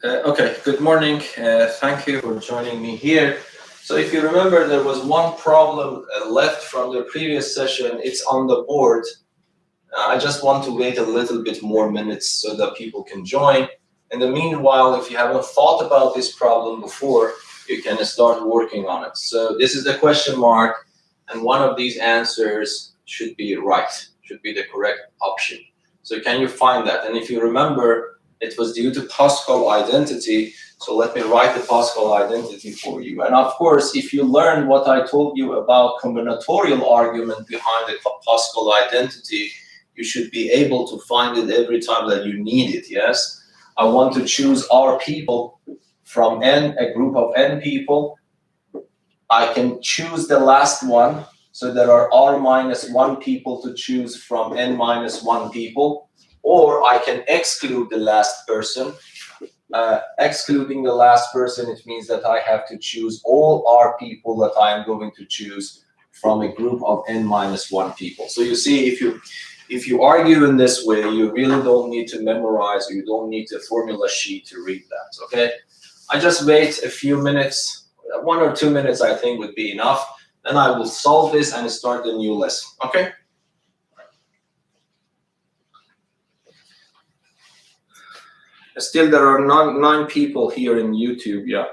Okay, good morning. Thank you for joining me here. So if you remember, there was one problem left from the previous session. It's on the board. I just want to wait a little bit more minutes so that people can join. In the meanwhile, if you haven't thought about this problem before, you can start working on it. So this is the question mark, and one of these answers should be right, should be the correct option. So can you find that? And if you remember, it was due to Pascal identity. So let me write the Pascal identity for you. And of course, if you learned what I told you about combinatorial argument behind the Pascal identity, you should be able to find it every time that you need it, yes? I want to choose R people from N, a group of N people. I can choose the last one. So there are R minus 1 people to choose from N minus 1 people. Or I can exclude the last person. Excluding the last person, it means that I have to choose all R people that I am going to choose from a group of N minus 1 people. So you see, if you argue in this way, you really don't need to memorize, or you don't need a formula sheet to read that, okay? I just wait a few minutes, 1 or 2 minutes I think would be enough. Then I will solve this and start the new lesson, okay? Still, there are 9 people here in YouTube, yeah.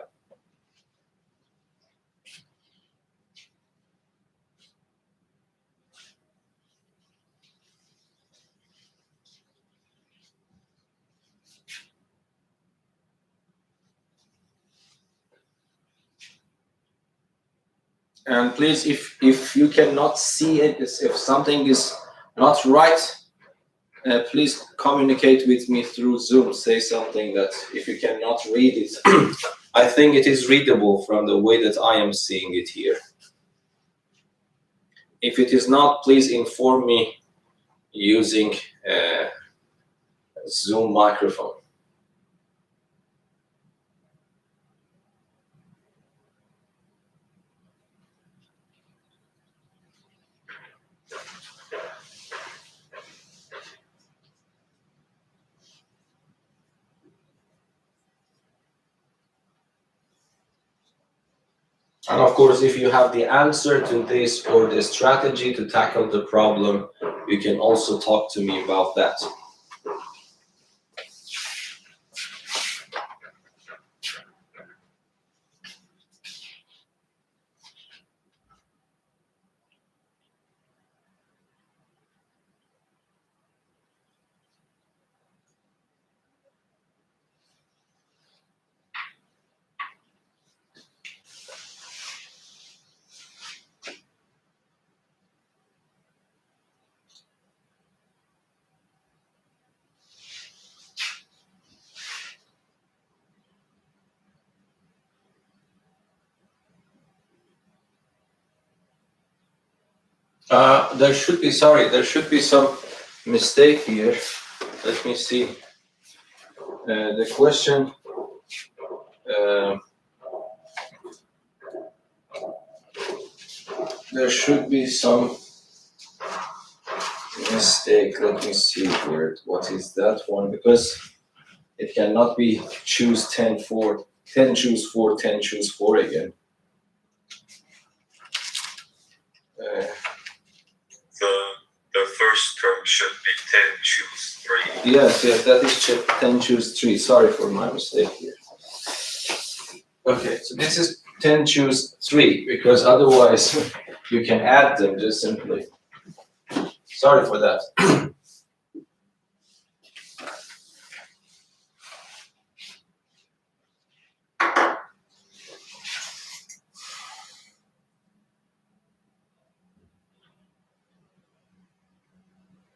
And please, if you cannot see it, if something is not right, please communicate with me through Zoom. Say something that if you cannot read it, I think it is readable from the way that I am seeing it here. If it is not, please inform me using Zoom microphone. And of course, if you have the answer to this or the strategy to tackle the problem, you can also talk to me about that. There should be some mistake here. Let me see. The question, there should be some mistake. Let me see here. What is that one? Because it cannot be choose 10, 4, 10 choose 4, 10 choose 4 again. The first term should be 10 choose 3. Yes, that is 10 choose 3. Sorry for my mistake here. Okay, so this is 10 choose 3, because otherwise you can add them just simply. Sorry for that.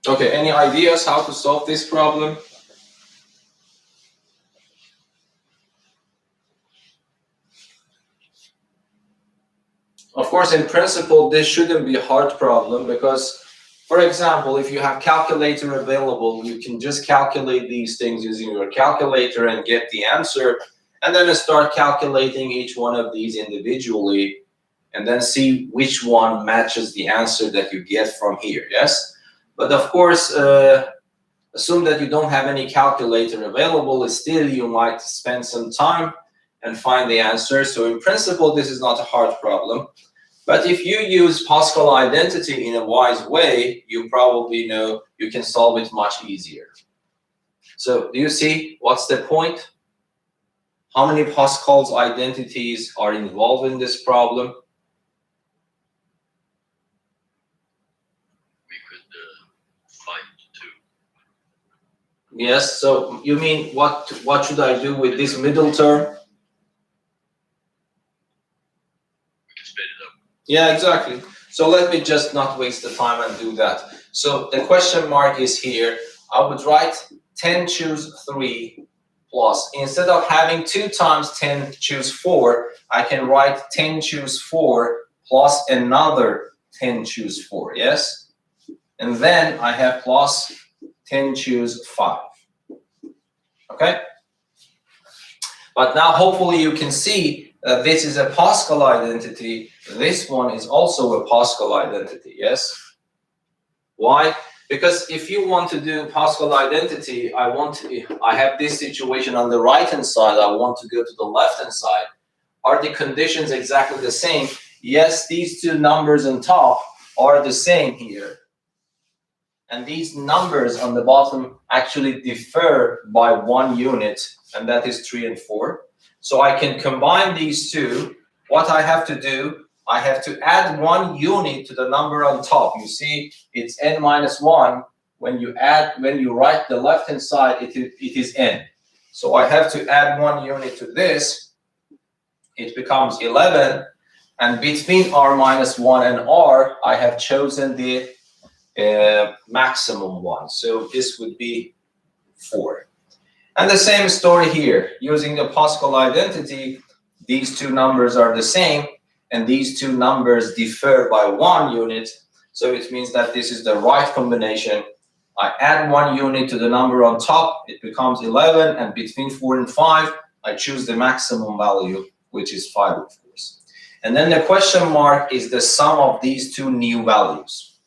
Okay, any ideas how to solve this problem? Of course, in principle, this shouldn't be a hard problem because, for example, if you have calculator available, you can just calculate these things using your calculator and get the answer, and then start calculating each one of these individually, and then see which one matches the answer that you get from here, yes? But of course, Assume that you don't have any calculator available. Still, you might spend some time and find the answer. So in principle, this is not a hard problem. But if you use Pascal identity in a wise way, you probably know you can solve it much easier. So do you see what's the point? How many Pascal's identities are involved in this problem? We could find 2. Yes, so you mean what should I do with this middle term? We can split it up. Yeah, exactly. So let me just not waste the time and do that. So the question mark is here. I would write 10 choose 3 plus. Instead of having 2 times 10 choose 4, I can write 10 choose 4 plus another 10 choose 4, yes? And then I have plus 10 choose 5. Okay? But now hopefully you can see that this is a Pascal identity. This one is also a Pascal identity, yes? Why? Because if you want to do Pascal identity, I have this situation on the right-hand side, I want to go to the left-hand side. Are the conditions exactly the same? Yes, these 2 numbers on top are the same here. And these numbers on the bottom actually differ by 1 unit, and that is 3 and 4. So I can combine these 2. What I have to do, I have to add 1 unit to the number on top. You see, it's n minus 1. When you write the left-hand side, it is n. So I have to add 1 unit to this. It becomes 11. And between r minus 1 and r, I have chosen the maximum one. So this would be 4. And the same story here. Using the Pascal identity, these 2 numbers are the same. And these 2 numbers differ by 1 unit. So it means that this is the right combination. I add 1 unit to the number on top, it becomes 11, and between 4 and 5, I choose the maximum value, which is 5, of course. And then the question mark is the sum of these 2 new values.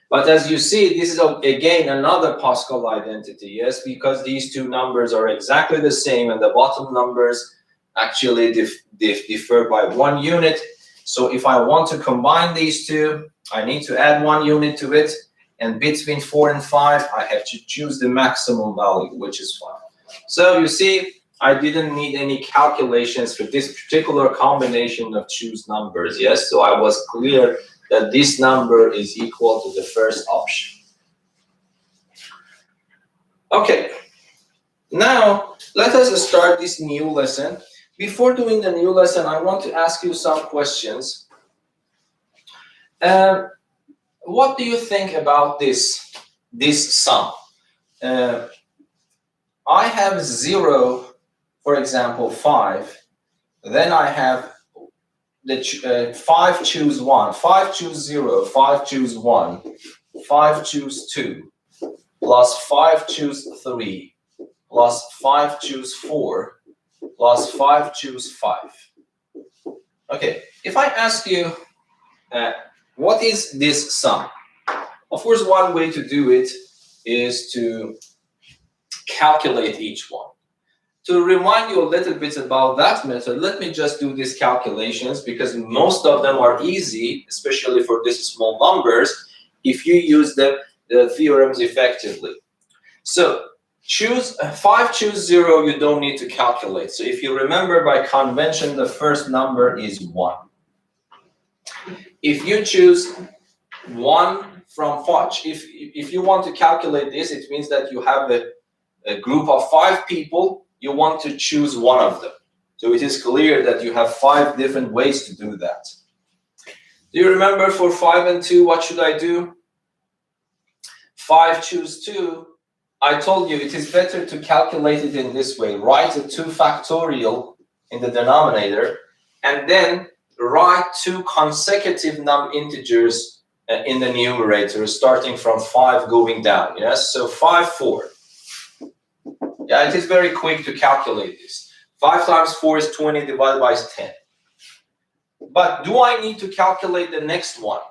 But as you see, this is again another Pascal identity, yes, because these 2 numbers are exactly the same, and the bottom numbers actually differ by 1 unit. So if I want to combine these 2, I need to add 1 unit to it. And between 4 and 5, I have to choose the maximum value, which is 5. So you see, I didn't need any calculations for this particular combination of choose numbers. Yes, so I was clear that this number is equal to the first option. Okay, now let us start this new lesson. Before doing the new lesson, I want to ask you some questions. What do you think about this sum? I have 0, for example, 5. Then I have the 5 choose 1, 5 choose 0, 5 choose 1, 5 choose 2, plus 5 choose 3, plus 5 choose 4, plus 5 choose 5. Okay, if I ask you, what is this sum? Of course, one way to do it is to calculate each one. To remind you a little bit about that method, let me just do these calculations because most of them are easy, especially for these small numbers, if you use the theorems effectively. So, 5 choose 0, you don't need to calculate. So if you remember by convention, the first number is 1. If you choose 1 from 5, if you want to calculate this, it means that you have a group of 5 people, you want to choose one of them. So it is clear that you have 5 different ways to do that. Do you remember for 5 and 2, what should I do? 5 choose 2. I told you it is better to calculate it in this way. Write a 2 factorial in the denominator, and then write 2 consecutive integers in the numerator, starting from 5 going down. Yes, so 5, 4. Yeah, it is very quick to calculate this. 5 times 4 is 20 divided by 10. But do I need to calculate the next one?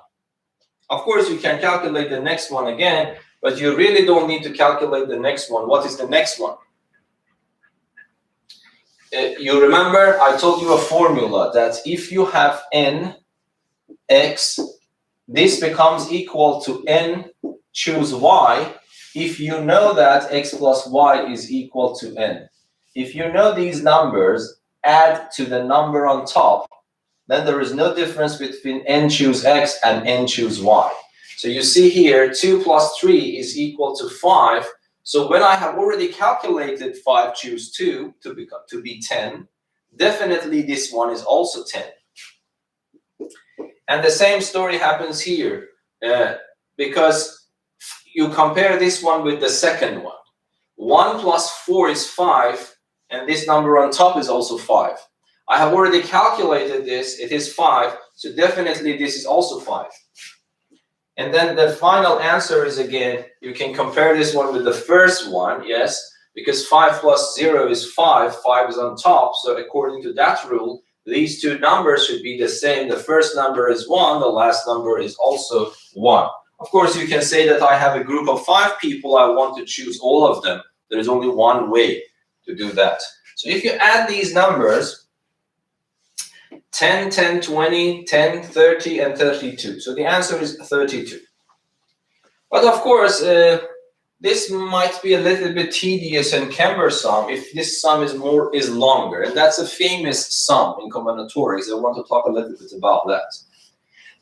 Of course, you can calculate the next one again, but you really don't need to calculate the next one. What is the next one? You remember I told you a formula that if you have n x, this becomes equal to n choose y if you know that x plus y is equal to n. If you know these numbers, add to the number on top, then there is no difference between n choose x and n choose y. So you see here, 2 plus 3 is equal to 5. So when I have already calculated 5 choose 2 to be 10, definitely this one is also 10. And the same story happens here, because you compare this one with the second one. 1 plus 4 is 5, and this number on top is also 5. I have already calculated this, it is 5, so definitely this is also 5. And then the final answer is, again, you can compare this one with the first one, yes, because 5 plus 0 is 5, 5 is on top, so according to that rule, these two numbers should be the same. The first number is 1, the last number is also 1. Of course, you can say that I have a group of 5 people, I want to choose all of them. There is only one way to do that. So if you add these numbers, 10, 10, 20, 10, 30, and 32. So the answer is 32. But of course, this might be a little bit tedious and cumbersome if this sum is longer. And that's a famous sum in combinatorics. I want to talk a little bit about that.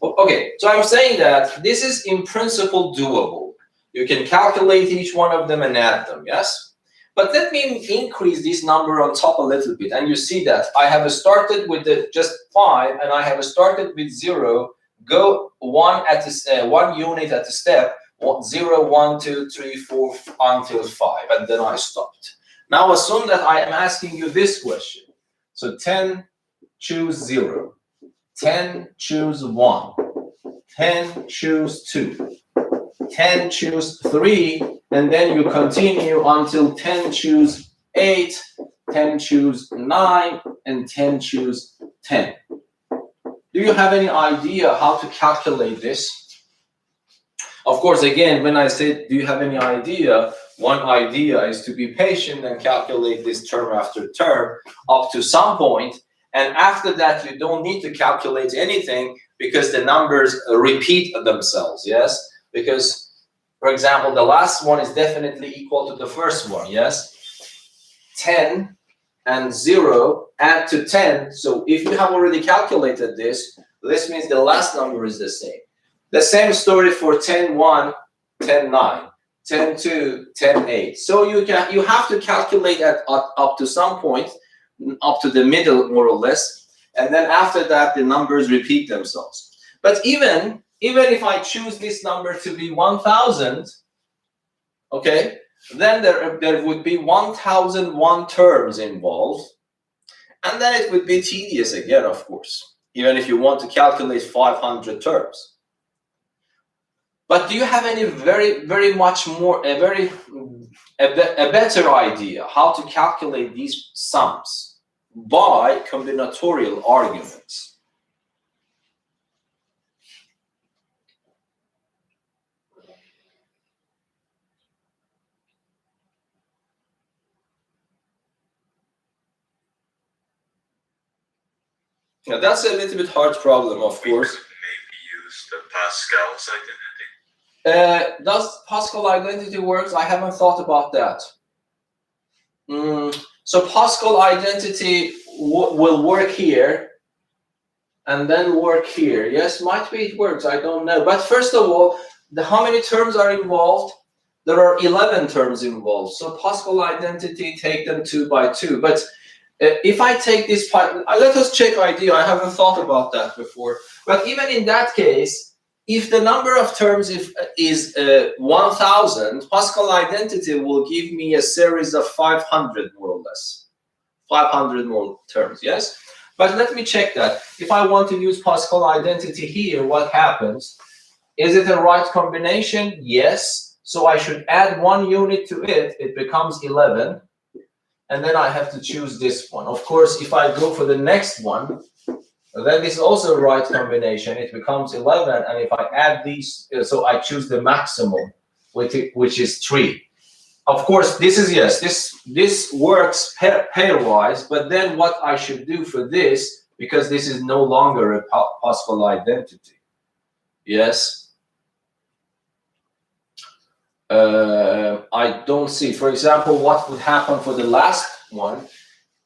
Okay, so I'm saying that this is in principle doable. You can calculate each one of them and add them, yes? But let me increase this number on top a little bit. And you see that I have started with just 5, and I have started with 0, go 1 unit at a step, 0, 1, 2, 3, 4, until 5, and then I stopped. Now assume that I am asking you this question. So 10, choose 0. 10, choose 1. 10, choose 2. 10, choose 3. And then you continue until 10, choose 8, 10, choose 9, and 10, choose 10. Do you have any idea how to calculate this? Of course, again, when I say, do you have any idea? One idea is to be patient and calculate this term after term up to some point. And after that, you don't need to calculate anything because the numbers repeat themselves, yes? Because, for example, the last one is definitely equal to the first one, yes? 10 and 0 add to 10. So if you have already calculated this, this means the last number is the same. The same story for 10, 1, 10, 9, 10, 2, 10, 8. So you have to calculate up to some point, up to the middle, more or less. And then after that, the numbers repeat themselves. But even if I choose this number to be 1,000, okay, then there would be 1,001 terms involved. And then it would be tedious again, of course, even if you want to calculate 500 terms. But do you have any very much more, a better idea how to calculate these sums by combinatorial arguments? Now, that's a little bit hard problem, of course. We could maybe use the Pascal's identity. Does Pascal identity works? I haven't thought about that. So Pascal identity will work here and then work here. Yes, might be it works. I don't know. But first of all, how many terms are involved? There are 11 terms involved. So Pascal identity, take them 2 by 2. But if I take this part, let us check idea. I haven't thought about that before. But even in that case, if the number of terms is 1,000, Pascal identity will give me a series of 500 more or less. 500 more terms, yes? But let me check that. If I want to use Pascal identity here, what happens? Is it a right combination? Yes. So I should add 1 unit to it. It becomes 11. And then I have to choose this one. Of course, if I go for the next one, then this is also a right combination. It becomes 11. And if I add these, so I choose the maximum. which is 3. Of course, this works pairwise, but then what I should do for this, because this is no longer a possible identity. Yes. I don't see. For example, what would happen for the last one?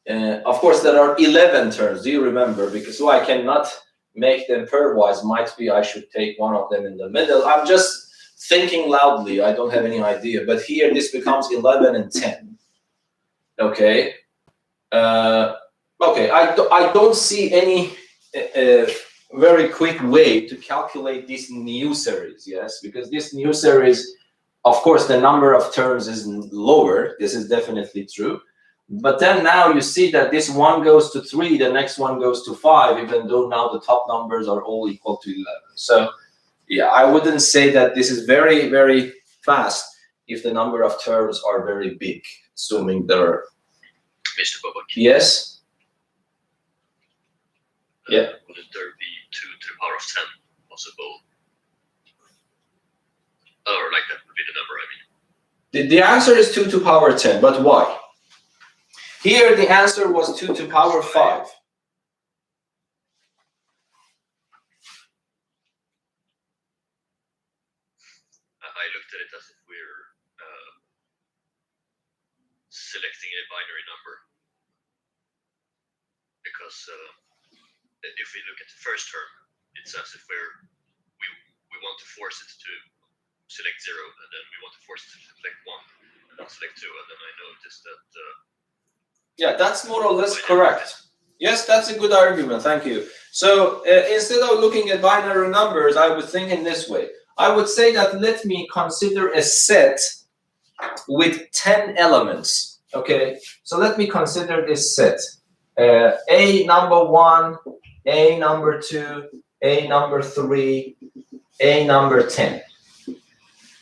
Of course, there are 11 terms. Do you remember? Because so I cannot make them pairwise. Might be I should take one of them in the middle. I'm just thinking loudly. I don't have any idea. But here, this becomes 11 and 10. Okay. Okay. I don't see any very quick way to calculate this new series. Yes, because this new series, of course, the number of terms is lower. This is definitely true. But then now you see that this one goes to 3, the next one goes to 5, even though now the top numbers are all equal to 11. So yeah, I wouldn't say that this is very, very fast if the number of terms are very big, assuming there are. Mr. Babak. Yes? Yeah. Wouldn't there be 2 to the power of 10 possible? Or like that would be the number, I mean. The answer is 2 to the power 10, but why? Here the answer was 2 to the power 5. I looked at it as if we're selecting a binary number. Because if we look at the first term, it's as if we want to force it to select 0, and then we want to force it to select 1, and then select 2, and then I noticed that. Yeah, that's more or less correct. Yes, that's a good argument. Thank you. So instead of looking at binary numbers, I would think in this way. I would say that let me consider a set with 10 elements. Okay, so let me consider this set. A number 1, A number 2, A number 3, A number 10.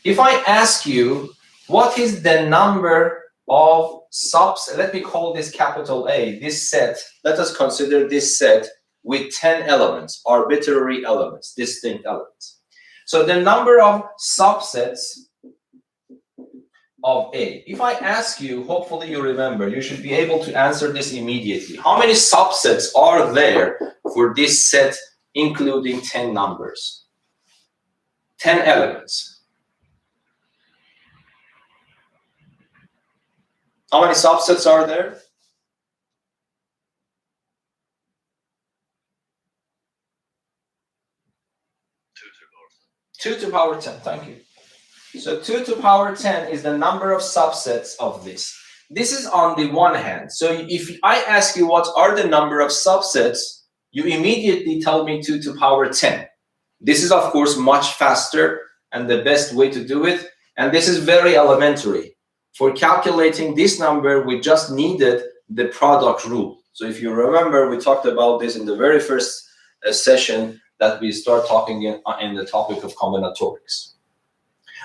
If I ask you, what is the number of subset, let me call this capital A, this set, let us consider this set with 10 elements, arbitrary elements, distinct elements. So the number of subsets of A. If I ask you, hopefully you remember, you should be able to answer this immediately. How many subsets are there for this set, including 10 numbers? 10 elements. How many subsets are there? 2 to the power 10, thank you. So 2 to the power 10 is the number of subsets of this. This is on the one hand. So if I ask you what are the number of subsets, you immediately tell me 2 to the power 10. This is, of course, much faster and the best way to do it. And this is very elementary. For calculating this number, we just needed the product rule. So if you remember, we talked about this in the very first session that we start talking in the topic of combinatorics.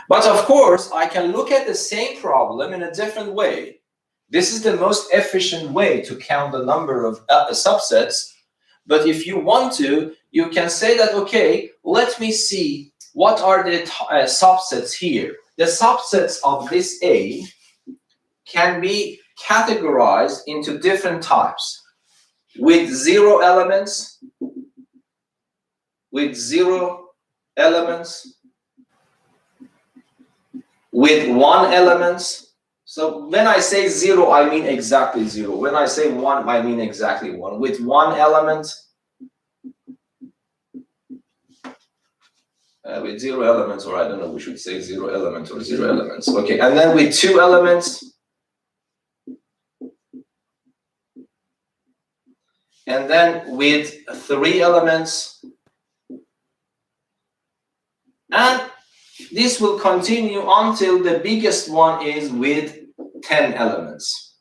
But of course, I can look at the same problem in a different way. This is the most efficient way to count the number of subsets. But if you want to, you can say that, okay, let me see what are the subsets here. The subsets of this A can be categorized into different types, with 0 elements, with 0 elements, with 1 element. So when I say 0, I mean exactly 0. When I say 1, I mean exactly 1. With 1 element, with 0 elements, or I don't know, we should say 0 element or 0 elements. Okay, and then with 2 elements, and then with 3 elements, and this will continue until the biggest one is with 10 elements.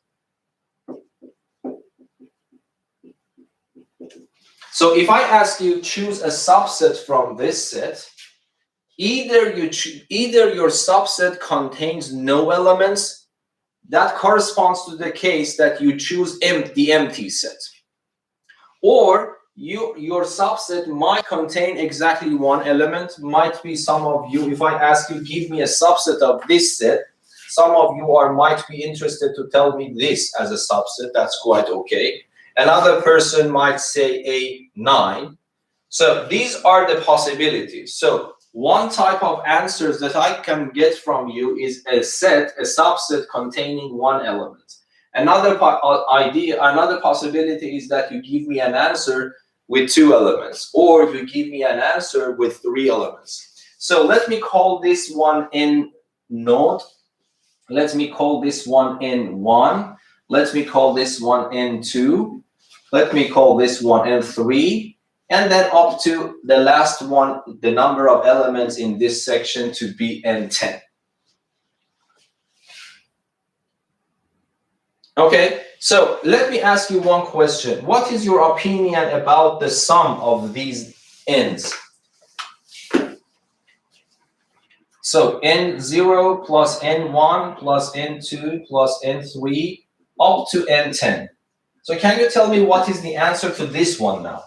So if I ask you choose a subset from this set, either your subset contains no elements, that corresponds to the case that you choose the empty set. Or your subset might contain exactly one element. Might be some of you, if I ask you, give me a subset of this set, some of you might be interested to tell me this as a subset. That's quite okay. Another person might say a 9. So these are the possibilities. So one type of answers that I can get from you is a subset containing one element. Another possibility is that you give me an answer with 2 elements, or you give me an answer with 3 elements. So let me call this one in node. Let me call this one N1. Let me call this one N2. Let me call this one N3. And then up to the last one, the number of elements in this section to be N10. Okay, so let me ask you one question. What is your opinion about the sum of these n's? So N0 plus N1 plus N2 plus N3 up to N10. So can you tell me what is the answer to this one now?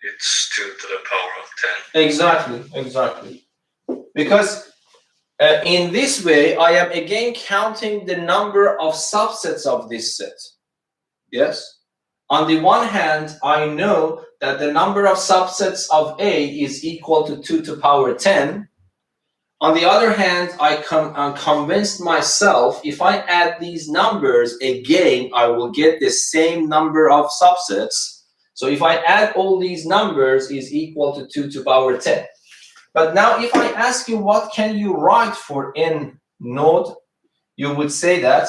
It's 2 to the power of 10. Exactly. Because in this way, I am again counting the number of subsets of this set. Yes? On the one hand, I know that the number of subsets of A is equal to 2 to the power 10. On the other hand, I'm convinced myself, if I add these numbers again, I will get the same number of subsets. So if I add all these numbers is equal to 2 to the power 10. But now if I ask you what can you write for n node, you would say that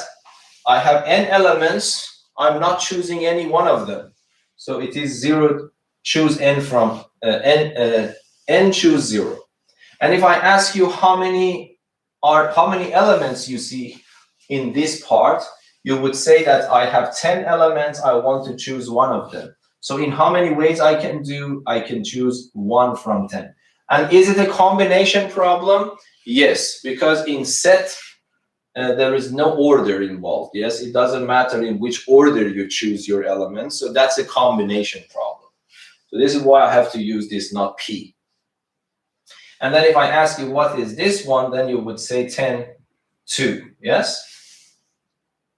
I have n elements. I'm not choosing any one of them. So it is 0, choose n from n choose 0. And if I ask you how many elements you see in this part, you would say that I have 10 elements, I want to choose one of them. So in how many ways I can choose 1 from 10. And is it a combination problem? Yes, because in set, there is no order involved. Yes, it doesn't matter in which order you choose your elements. So that's a combination problem. So this is why I have to use this, not P. And then if I ask you what is this one, then you would say 10, 2. Yes?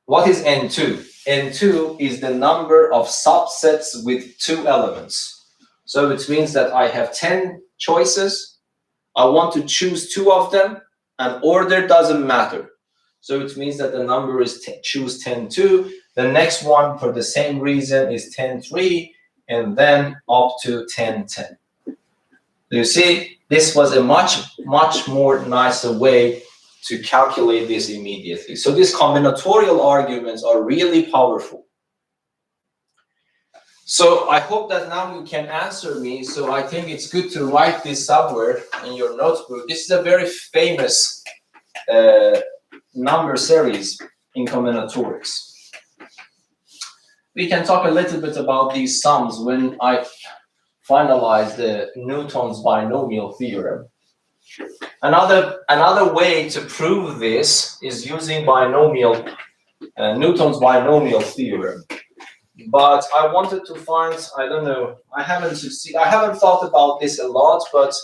What is N2? N2 is the number of subsets with 2 elements. So it means that I have 10 choices. I want to choose 2 of them, and order doesn't matter. So it means that the number is choose 10, 2. The next one, for the same reason, is 10, 3, and then up to 10, 10. You see, this was a much more nicer way to calculate this immediately. So these combinatorial arguments are really powerful. So I hope that now you can answer me. So I think it's good to write this somewhere in your notebook. This is a very famous number series in combinatorics. We can talk a little bit about these sums when I finalize the Newton's binomial theorem. Another way to prove this is using Newton's binomial theorem. But I wanted to find, I don't know, I haven't thought about this a lot, but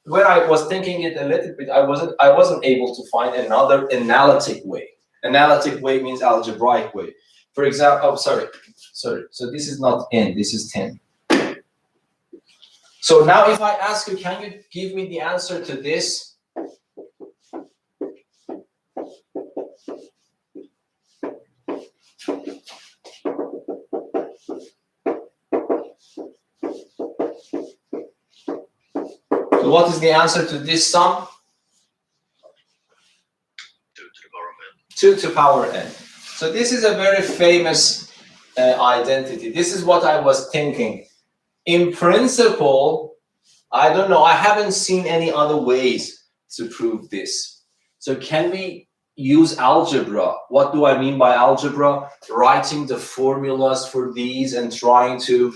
when I was thinking it a little bit, I wasn't able to find another analytic way. Analytic way means algebraic way. For example, sorry. So this is not n, this is 10. So now if I ask you, can you give me the answer to this? So what is the answer to this sum? 2 to the power of n. 2 to the power n. So this is a very famous identity. This is what I was thinking. In principle, I don't know, I haven't seen any other ways to prove this. So can we use algebra? What do I mean by algebra? Writing the formulas for these and trying to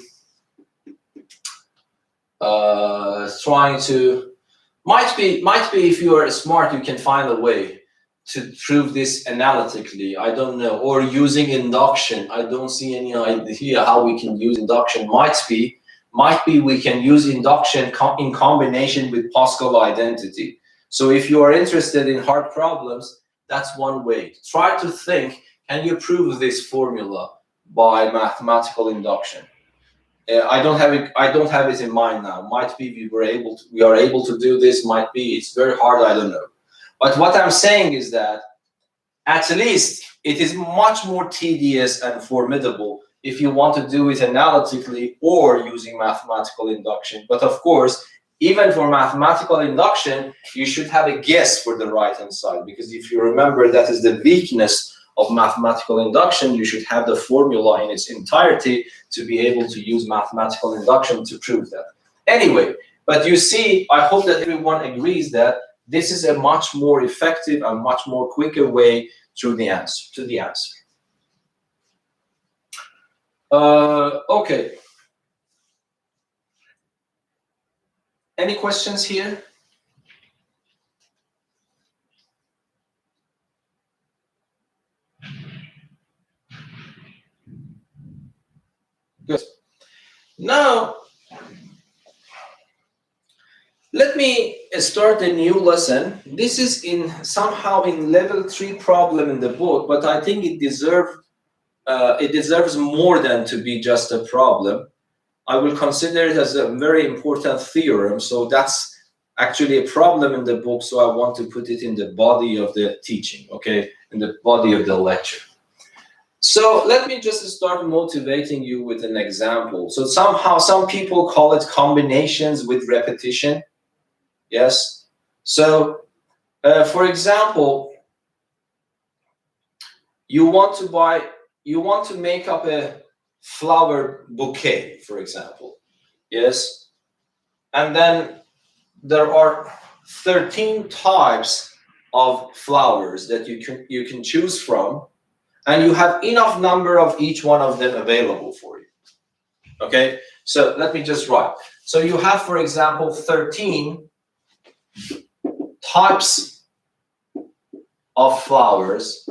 might be if you are smart, you can find a way. to prove this analytically. I don't know. Or using induction. I don't see any idea how we can use induction. Might be we can use induction in combination with Pascal identity. So if you are interested in hard problems, that's one way. Try to think, can you prove this formula by mathematical induction? I don't have it in mind now. Might be we are able to do this. Might be it's very hard. I don't know. But what I'm saying is that at least it is much more tedious and formidable if you want to do it analytically or using mathematical induction. But of course, even for mathematical induction, you should have a guess for the right-hand side, because if you remember, that is the weakness of mathematical induction. You should have the formula in its entirety to be able to use mathematical induction to prove that. Anyway, but you see, I hope that everyone agrees that this is a much more effective and much more quicker way to the answer. Okay. Any questions here? Good. Now, let me start a new lesson. This is somehow in level 3 problem in the book, but I think it deserves more than to be just a problem. I will consider it as a very important theorem. So that's actually a problem in the book. So I want to put it in the body of the teaching, okay, in the body of the lecture. So let me just start motivating you with an example. So somehow some people call it combinations with repetition. Yes. So, for example, you want to make up a flower bouquet, for example. Yes. And then there are 13 types of flowers that you can choose from, and you have enough number of each one of them available for you. Okay. So let me just write. So you have, for example, 13 types of flowers.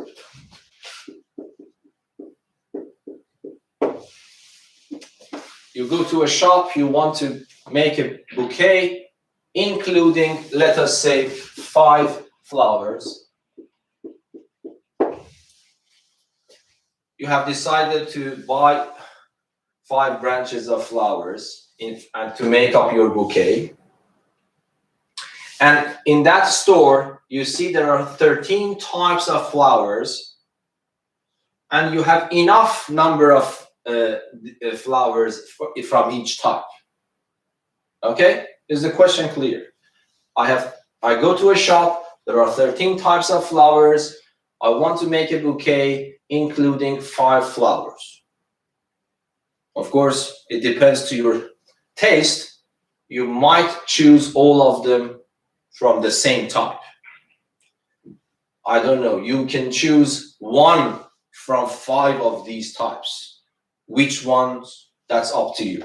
You go to a shop, you want to make a bouquet, including, let us say, 5 flowers. You have decided to buy 5 branches of flowers and to make up your bouquet. And in that store, you see there are 13 types of flowers, and you have enough number of flowers from each type. Okay, is the question clear? I go to a shop, there are 13 types of flowers. I want to make a bouquet including 5 flowers. Of course, it depends to your taste. You might choose all of them from the same type. I don't know, you can choose 1 from 5 of these types. Which ones? That's up to you.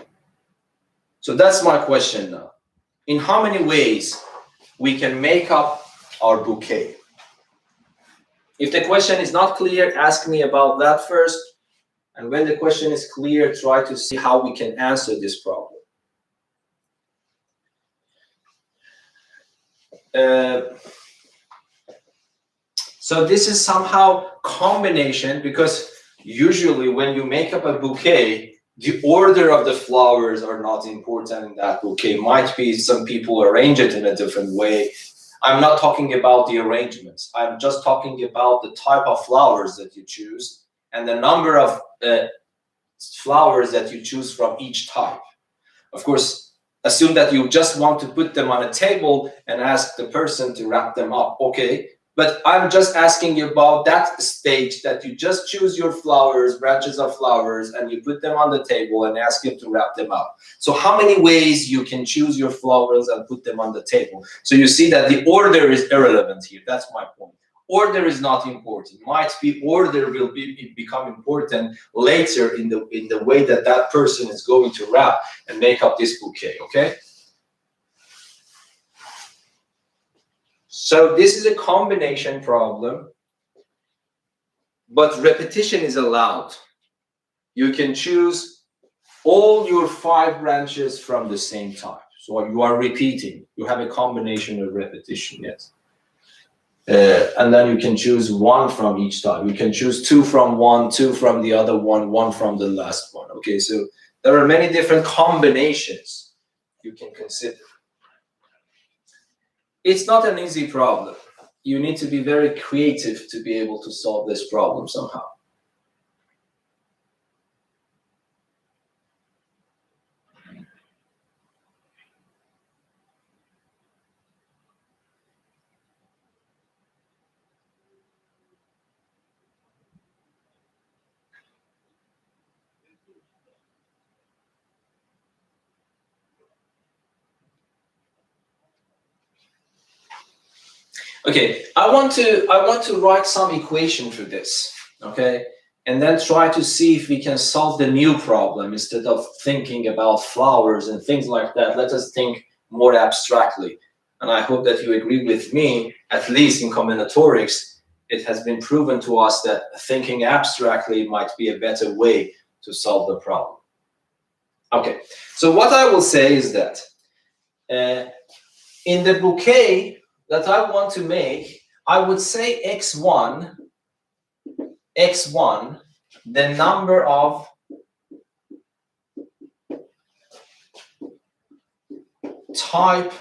So that's my question now. In how many ways we can make up our bouquet? If the question is not clear, ask me about that first. And when the question is clear, try to see how we can answer this problem. So this is somehow combination, because usually when you make up a bouquet, the order of the flowers are not important in that bouquet. Might be some people arrange it in a different way. I'm not talking about the arrangements. I'm just talking about the type of flowers that you choose and the number of flowers that you choose from each type. Of course, assume that you just want to put them on a table and ask the person to wrap them up. Okay, but I'm just asking you about that stage that you just choose your flowers, branches of flowers, and you put them on the table and ask him to wrap them up. So how many ways you can choose your flowers and put them on the table? So you see that the order is irrelevant here. That's my point. Order is not important. Might be order will become important later in the way that person is going to wrap and make up this bouquet. Okay. So this is a combination problem, but repetition is allowed. You can choose all your 5 branches from the same type. So you are repeating. You have a combination of repetition, yes. And then you can choose 1 from each type. You can choose 2 from one, 2 from the other one, 1 from the last one. Okay, so there are many different combinations you can consider. It's not an easy problem. You need to be very creative to be able to solve this problem somehow. Okay, I want to write some equation for this, okay? And then try to see if we can solve the new problem instead of thinking about flowers and things like that. Let us think more abstractly. And I hope that you agree with me, at least in combinatorics, it has been proven to us that thinking abstractly might be a better way to solve the problem. Okay, so what I will say is that in the bouquet that I want to make, I would say x1, the number of type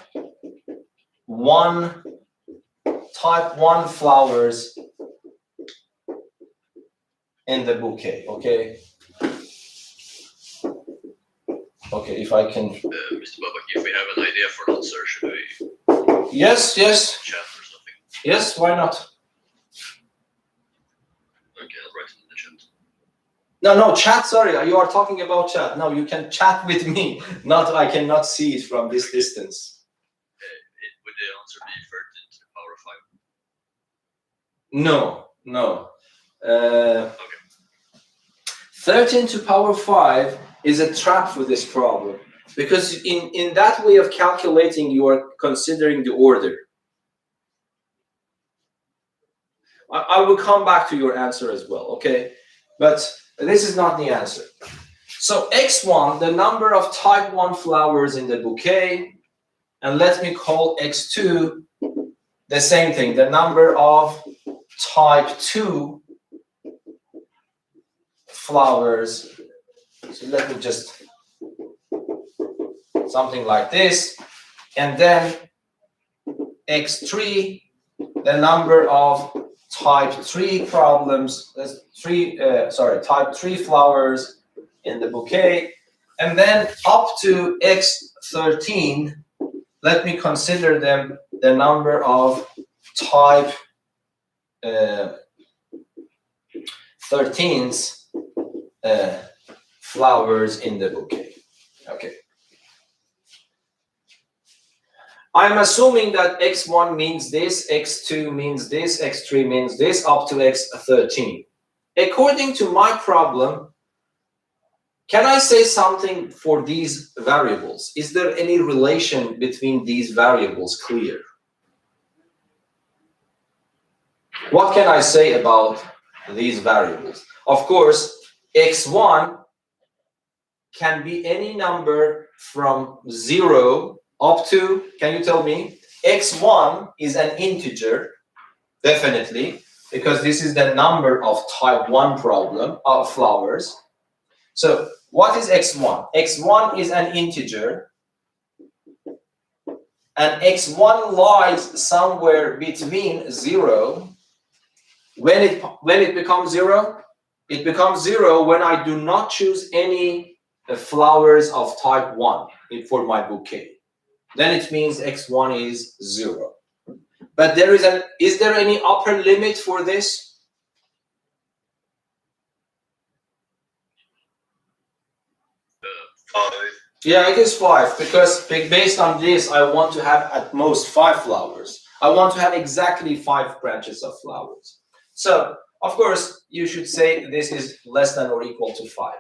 1 flowers in the bouquet, okay? Okay, if I can... Mr. Babak, if we have an idea for an answer, should we Yes. chat or something? Yes, why not? Okay, I'll write it in the chat. No, chat, sorry, you are talking about chat. No, you can chat with me. Not, I cannot see it from this distance. Would the answer be 13 to the power of 5? No. Okay. 13 to power 5 is a trap for this problem. Because in that way of calculating, you are considering the order. I will come back to your answer as well, okay? But this is not the answer. So x1, the number of type 1 flowers in the bouquet, and let me call x2 the same thing, the number of type 2 flowers. So let me just, something like this, and then x3, the number of type 3 problems, type 3 flowers in the bouquet, and then up to x13, let me consider them the number of type 13's flowers in the bouquet. Okay. I'm assuming that x1 means this, x2 means this, x3 means this, up to x13. According to my problem, can I say something for these variables? Is there any relation between these variables clear? What can I say about these variables? Of course, x1 can be any number from 0 up to, can you tell me? x1 is an integer, definitely, because this is the number of type 1 problem of flowers. So what is x1? x1 is an integer, and x1 lies somewhere between 0. When it becomes 0? It becomes 0 when I do not choose any flowers of type 1 for my bouquet. Then it means x1 is 0. But is there any upper limit for this? Yeah, it is 5, because based on this, I want to have at most 5 flowers. I want to have exactly 5 branches of flowers. So, of course, you should say this is less than or equal to 5.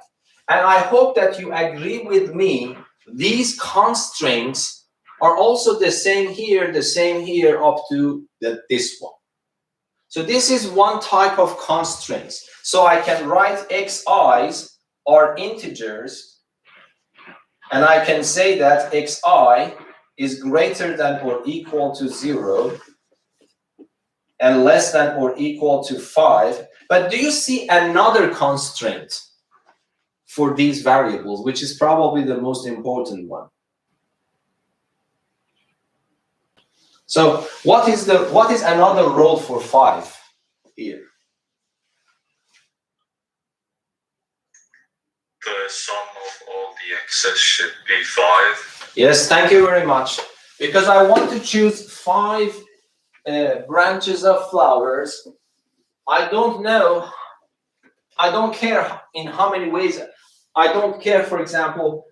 And I hope that you agree with me, these constraints are also the same here up to this one. So this is one type of constraints. So I can write xi's are integers, and I can say that xi is greater than or equal to 0 and less than or equal to 5. But do you see another constraint for these variables, which is probably the most important one? So what is another role for 5 here? The sum of all the x's should be 5. Yes, thank you very much. Because I want to choose 5 branches of flowers. I don't know. I don't care in how many ways. I don't care, for example,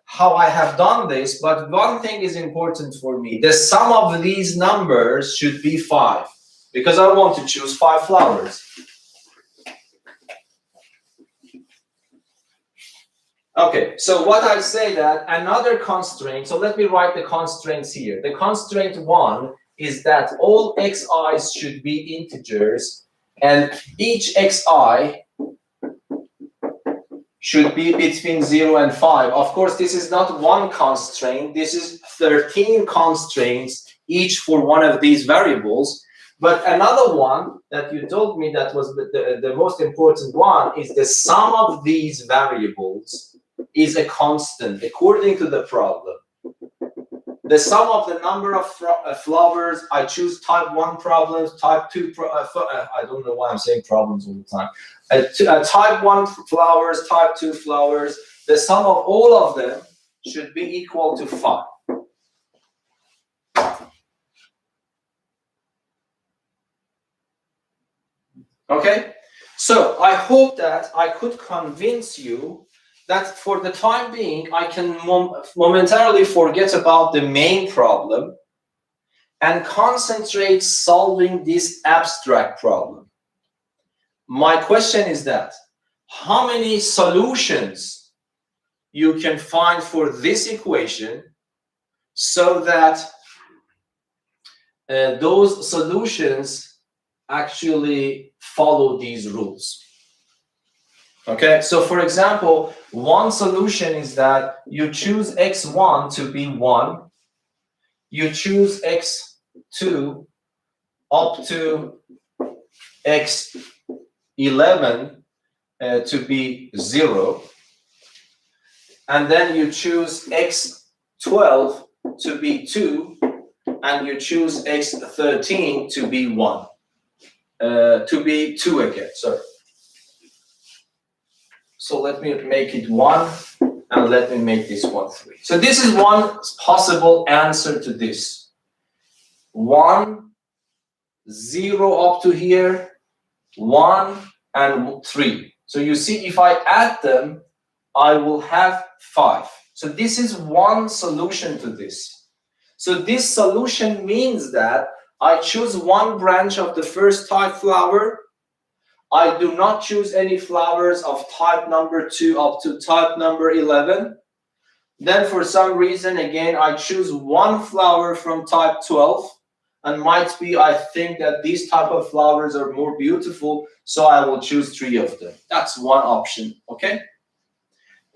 how I have done this, but one thing is important for me. The sum of these numbers should be 5, because I want to choose 5 flowers. Okay, so what I say that another constraint, so let me write the constraints here. The constraint 1 is that all xi's should be integers, and each xi should be between 0 and 5. Of course, this is not one constraint. This is 13 constraints, each for one of these variables. But another one that you told me that was the most important one is the sum of these variables is a constant, according to the problem. The sum of the number of flowers, I choose type 1 problems, type 2, I don't know why I'm saying problems all the time. Type 1 flowers, type 2 flowers, the sum of all of them should be equal to 5. Okay? So I hope that I could convince you that for the time being, I can momentarily forget about the main problem and concentrate solving this abstract problem. My question is that, how many solutions you can find for this equation so that those solutions actually follow these rules? Okay, so for example, one solution is that you choose x1 to be 1, you choose x2 up to x11 to be 0, and then you choose x12 to be 2, and you choose x13 to be 1, to be 2 again, sorry. So let me make it 1, and let me make this one 3. So this is one possible answer to this. 1, 0 up to here, 1, and 3. So you see, if I add them, I will have 5. So this is one solution to this. So this solution means that I choose one branch of the first type flower. I do not choose any flowers of type number 2 up to type number 11. Then for some reason, again, I choose one flower from type 12. And might be, I think that these type of flowers are more beautiful, so I will choose 3 of them. That's one option, okay?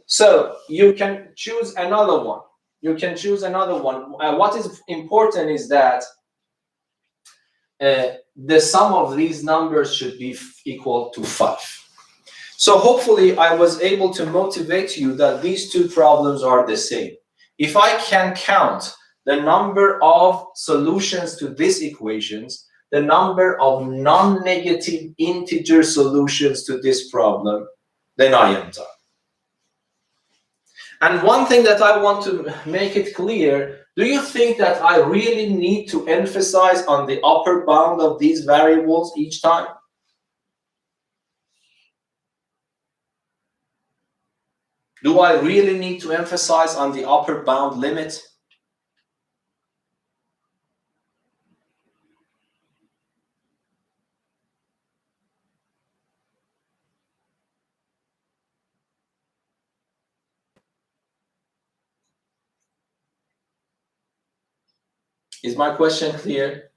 So you can choose another one. You can choose another one. What is important is that the sum of these numbers should be equal to 5. So hopefully I was able to motivate you that these two problems are the same. If I can count the number of solutions to these equations, the number of non-negative integer solutions to this problem, then I am done. And one thing that I want to make it clear, do you think that I really need to emphasize on the upper bound of these variables each time? Do I really need to emphasize on the upper bound limit? Is my question clear?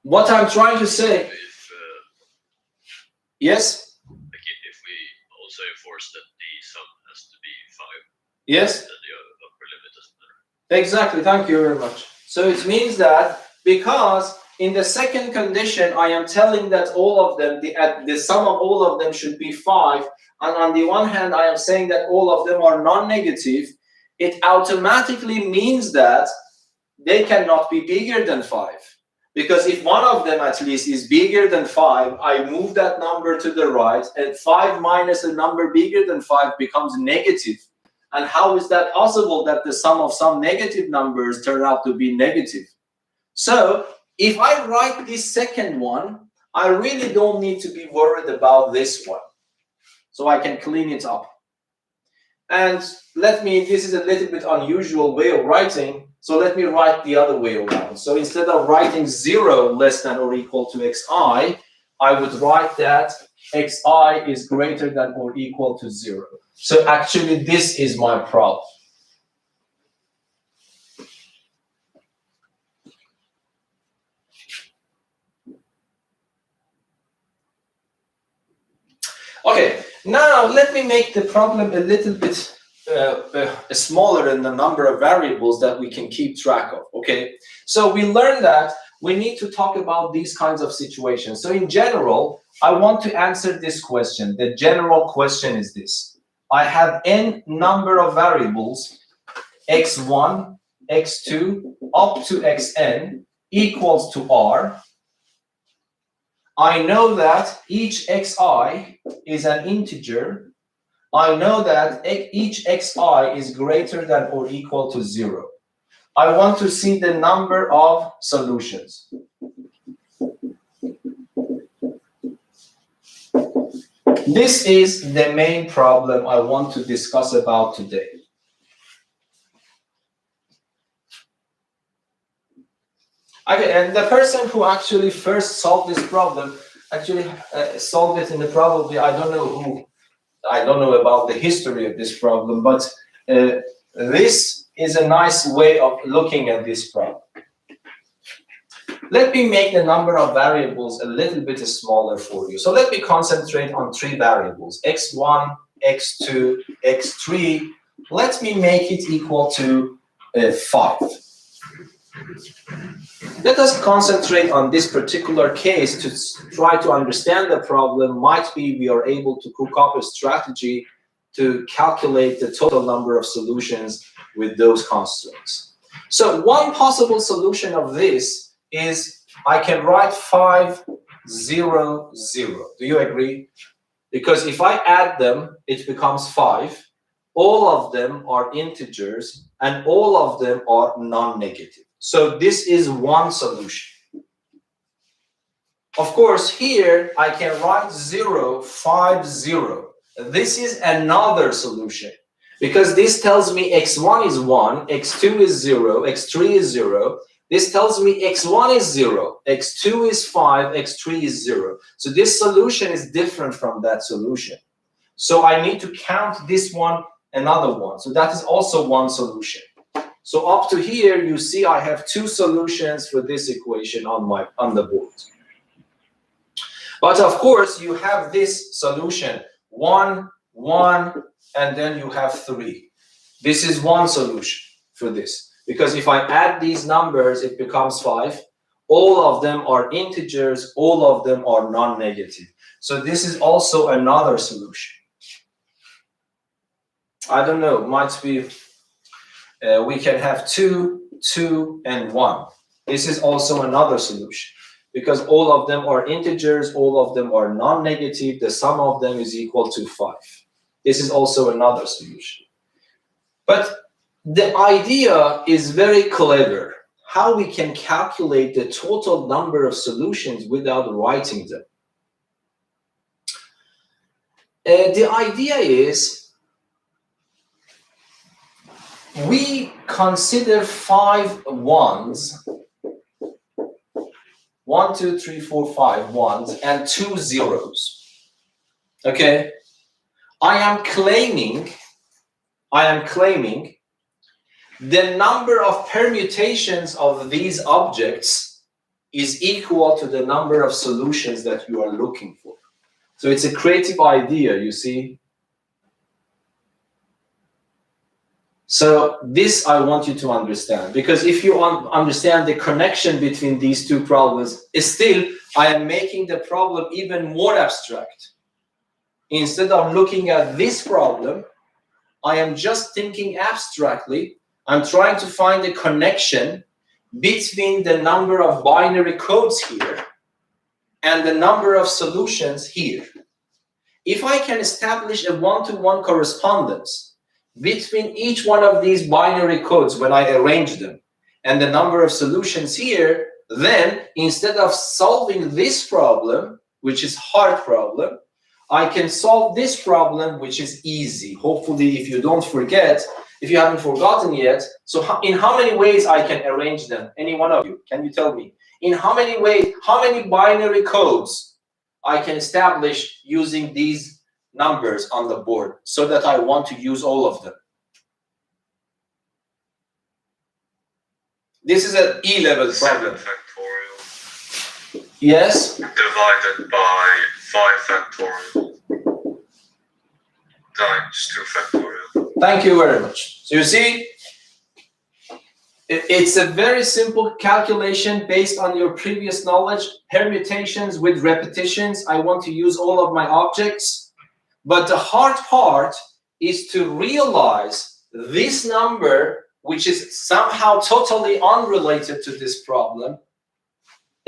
What I'm trying to say, yes? Like if we also enforce that the sum has to be 5, Yes? then the upper limit doesn't matter. Exactly, thank you very much. So it means that because in the second condition, I am telling that all of them, the sum of all of them should be 5, and on the one hand, I am saying that all of them are non-negative, it automatically means that they cannot be bigger than 5. Because if one of them at least is bigger than 5, I move that number to the right, and 5 minus a number bigger than 5 becomes negative. And how is that possible that the sum of some negative numbers turn out to be negative? So if I write this second one, I really don't need to be worried about this one. So I can clean it up. And this is a little bit unusual way of writing, so let me write the other way around. So instead of writing 0 less than or equal to xi, I would write that xi is greater than or equal to 0. So actually, this is my problem. Okay, now let me make the problem a little bit smaller in the number of variables that we can keep track of, okay? So we learned that we need to talk about these kinds of situations. So in general, I want to answer this question. The general question is this. I have n number of variables, x1, x2, up to xn equals to r. I know that each xi is an integer. I know that each xi is greater than or equal to 0. I want to see the number of solutions. This is the main problem I want to discuss about today. Okay, and the person who actually first solved this problem solved it in the probably, I don't know about the history of this problem, but this is a nice way of looking at this problem. Let me make the number of variables a little bit smaller for you. So let me concentrate on 3 variables, x1, x2, x3. Let me make it equal to 5. Let us concentrate on this particular case to try to understand the problem. Might be we are able to cook up a strategy to calculate the total number of solutions with those constraints. So one possible solution of this is I can write 5, 0, 0. Do you agree? Because if I add them, it becomes 5. All of them are integers, and all of them are non-negative. So this is one solution. Of course, here I can write 0, 5, 0. This is another solution because this tells me x1 is 1, x2 is 0, x3 is 0. This tells me x1 is 0, x2 is 5, x3 is 0. So this solution is different from that solution. So I need to count this one, another one. So that is also one solution. So up to here, you see I have 2 solutions for this equation on the board. But of course, you have this solution, 1, 1, and then you have 3. This is one solution for this. Because if I add these numbers, it becomes 5. All of them are integers. All of them are non-negative. So this is also another solution. I don't know, might be we can have 2, 2, and 1. This is also another solution. Because all of them are integers, all of them are non-negative, the sum of them is equal to 5. This is also another solution. But the idea is very clever, how we can calculate the total number of solutions without writing them. The idea is we consider 5 ones, 1, 2, 3, 4, 5 ones, and 2 zeros. Okay? I am claiming I am claiming the number of permutations of these objects is equal to the number of solutions that you are looking for. So it's a creative idea, you see. So this I want you to understand, because if you understand the connection between these two problems, still I am making the problem even more abstract. Instead of looking at this problem, I am just thinking abstractly. I'm trying to find a connection between the number of binary codes here and the number of solutions here. If I can establish a one-to-one correspondence between each one of these binary codes when I arrange them and the number of solutions here, then instead of solving this problem, which is hard problem, I can solve this problem, which is easy. Hopefully, if you don't forget, if you haven't forgotten yet, so in how many ways I can arrange them? Any one of you, can you tell me? In how many ways, how many binary codes I can establish using these numbers on the board so that I want to use all of them? This is an E-level problem. 7 factorial. Yes? Divided by 5 factorial. Times 2 factorial. Thank you very much. So you see, it's a very simple calculation based on your previous knowledge. Permutations with repetitions. I want to use all of my objects. But the hard part is to realize this number, which is somehow totally unrelated to this problem.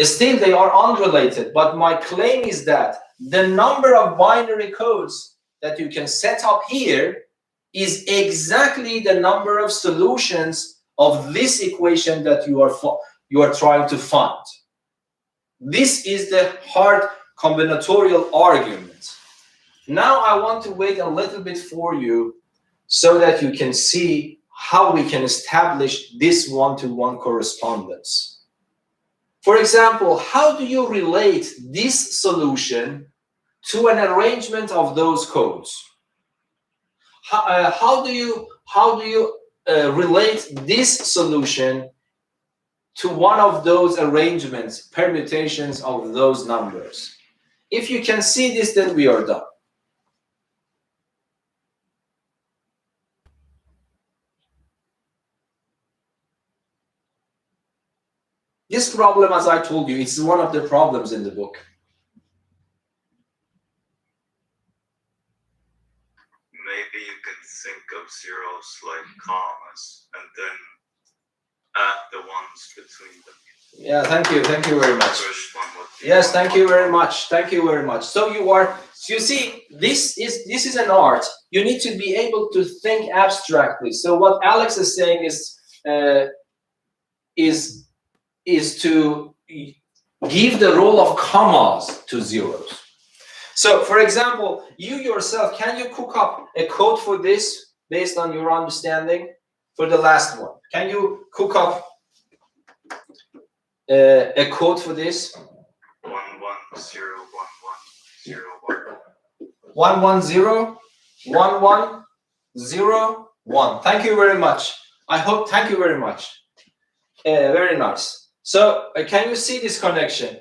Still, they are unrelated. But my claim is that the number of binary codes that you can set up here is exactly the number of solutions of this equation that you are trying to find. This is the hard combinatorial argument. Now I want to wait a little bit for you so that you can see how we can establish this one-to-one correspondence. For example, how do you relate this solution to an arrangement of those codes? How do you relate this solution to one of those arrangements, permutations of those numbers? If you can see this, then we are done. This problem, as I told you, it's one of the problems in the book. Maybe you can think of zeros like commas and then add the ones between them. Yeah, thank you very much. First one would be Yes, thank you very much. Thank you very much. So you see, this is an art. You need to be able to think abstractly. So what Alex is saying is to give the role of commas to zeros. So, for example, you yourself, can you cook up a code for this based on your understanding for the last one? Can you cook up a code for this? 1 1 0 1 1 0 1. 1 1 0 1 1 0 1. Thank you very much. Thank you very much. Very nice. So can you see this connection?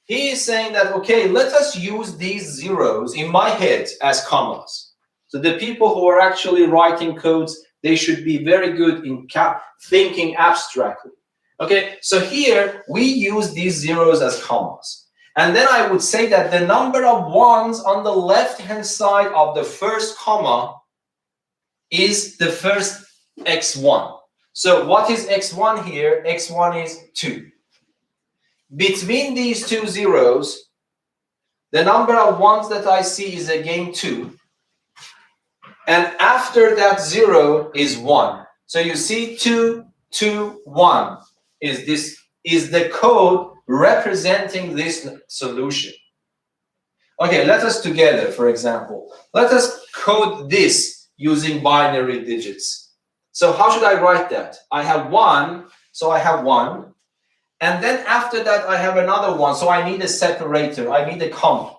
He is saying that, okay, let us use these zeros in my head as commas. So the people who are actually writing codes, they should be very good in thinking abstractly. Okay, so here we use these zeros as commas. And then I would say that the number of ones on the left-hand side of the first comma is the first x1. So what is x1 here? x1 is 2. Between these two zeros, the number of ones that I see is again 2. And after that 0 is 1. So you see 2, 2, 1 is the code representing this solution. Okay, let us together, for example. Let us code this using binary digits. So how should I write that? I have 1, so I have 1. And then after that, I have another 1, so I need a separator. I need a comma.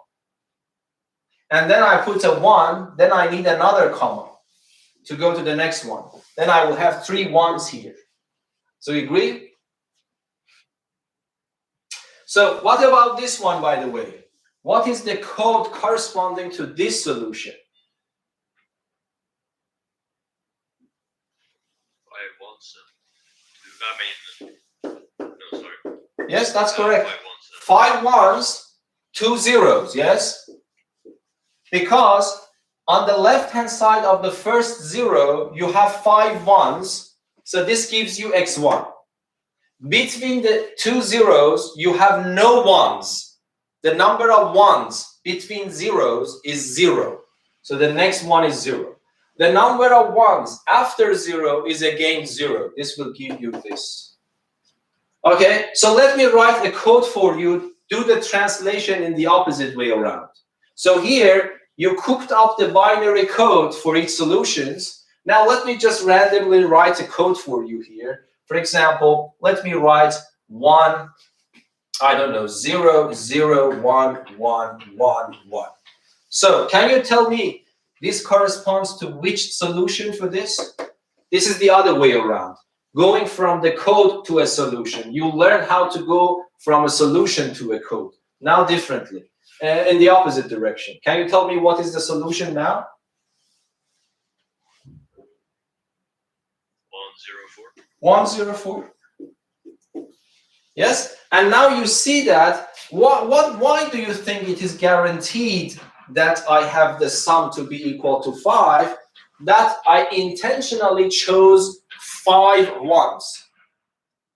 And then I put a 1, then I need another comma. to go to the next one. Then I will have 3 1s here. So you agree? So what about this one, by the way? What is the code corresponding to this solution? 5 1s. No, sorry. Yes, that's correct. 5 1s. 5 1s, 2 zeros, yes? Because on the left-hand side of the first 0, you have 5 1s, so this gives you x1. Between the 2 zeros, you have no 1s. The number of 1s between zeros is 0. So the next one is 0. The number of 1s after 0 is again 0. This will give you this. Okay, so let me write a code for you. Do the translation in the opposite way around. So here, you cooked up the binary code for each solutions. Now let me just randomly write a code for you here. For example, let me write 1, I don't know, 0, 0, 1, 1, 1, 1. So can you tell me this corresponds to which solution for this? This is the other way around. Going from the code to a solution. You learn how to go from a solution to a code. Now differently, in the opposite direction. Can you tell me what is the solution now? 104. 104. Yes, and now you see that. Why do you think it is guaranteed that I have the sum to be equal to 5? That I intentionally chose 5 1s.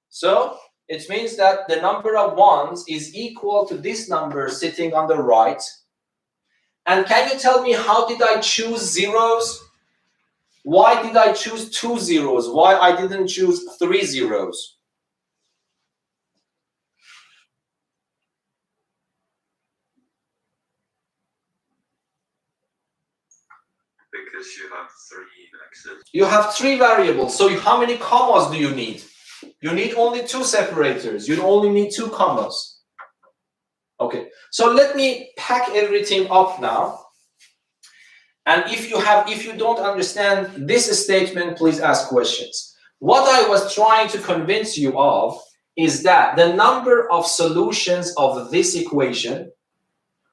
So it means that the number of 1s is equal to this number sitting on the right. And can you tell me how did I choose zeros? Why did I choose 2 zeros? Why I didn't choose 3 zeros? Because you have 3 x's. You have 3 variables. So how many commas do you need? You need only 2 separators. You only need 2 commas. Okay. So let me pack everything up now. And if you don't understand this statement, please ask questions. What I was trying to convince you of is that the number of solutions of this equation,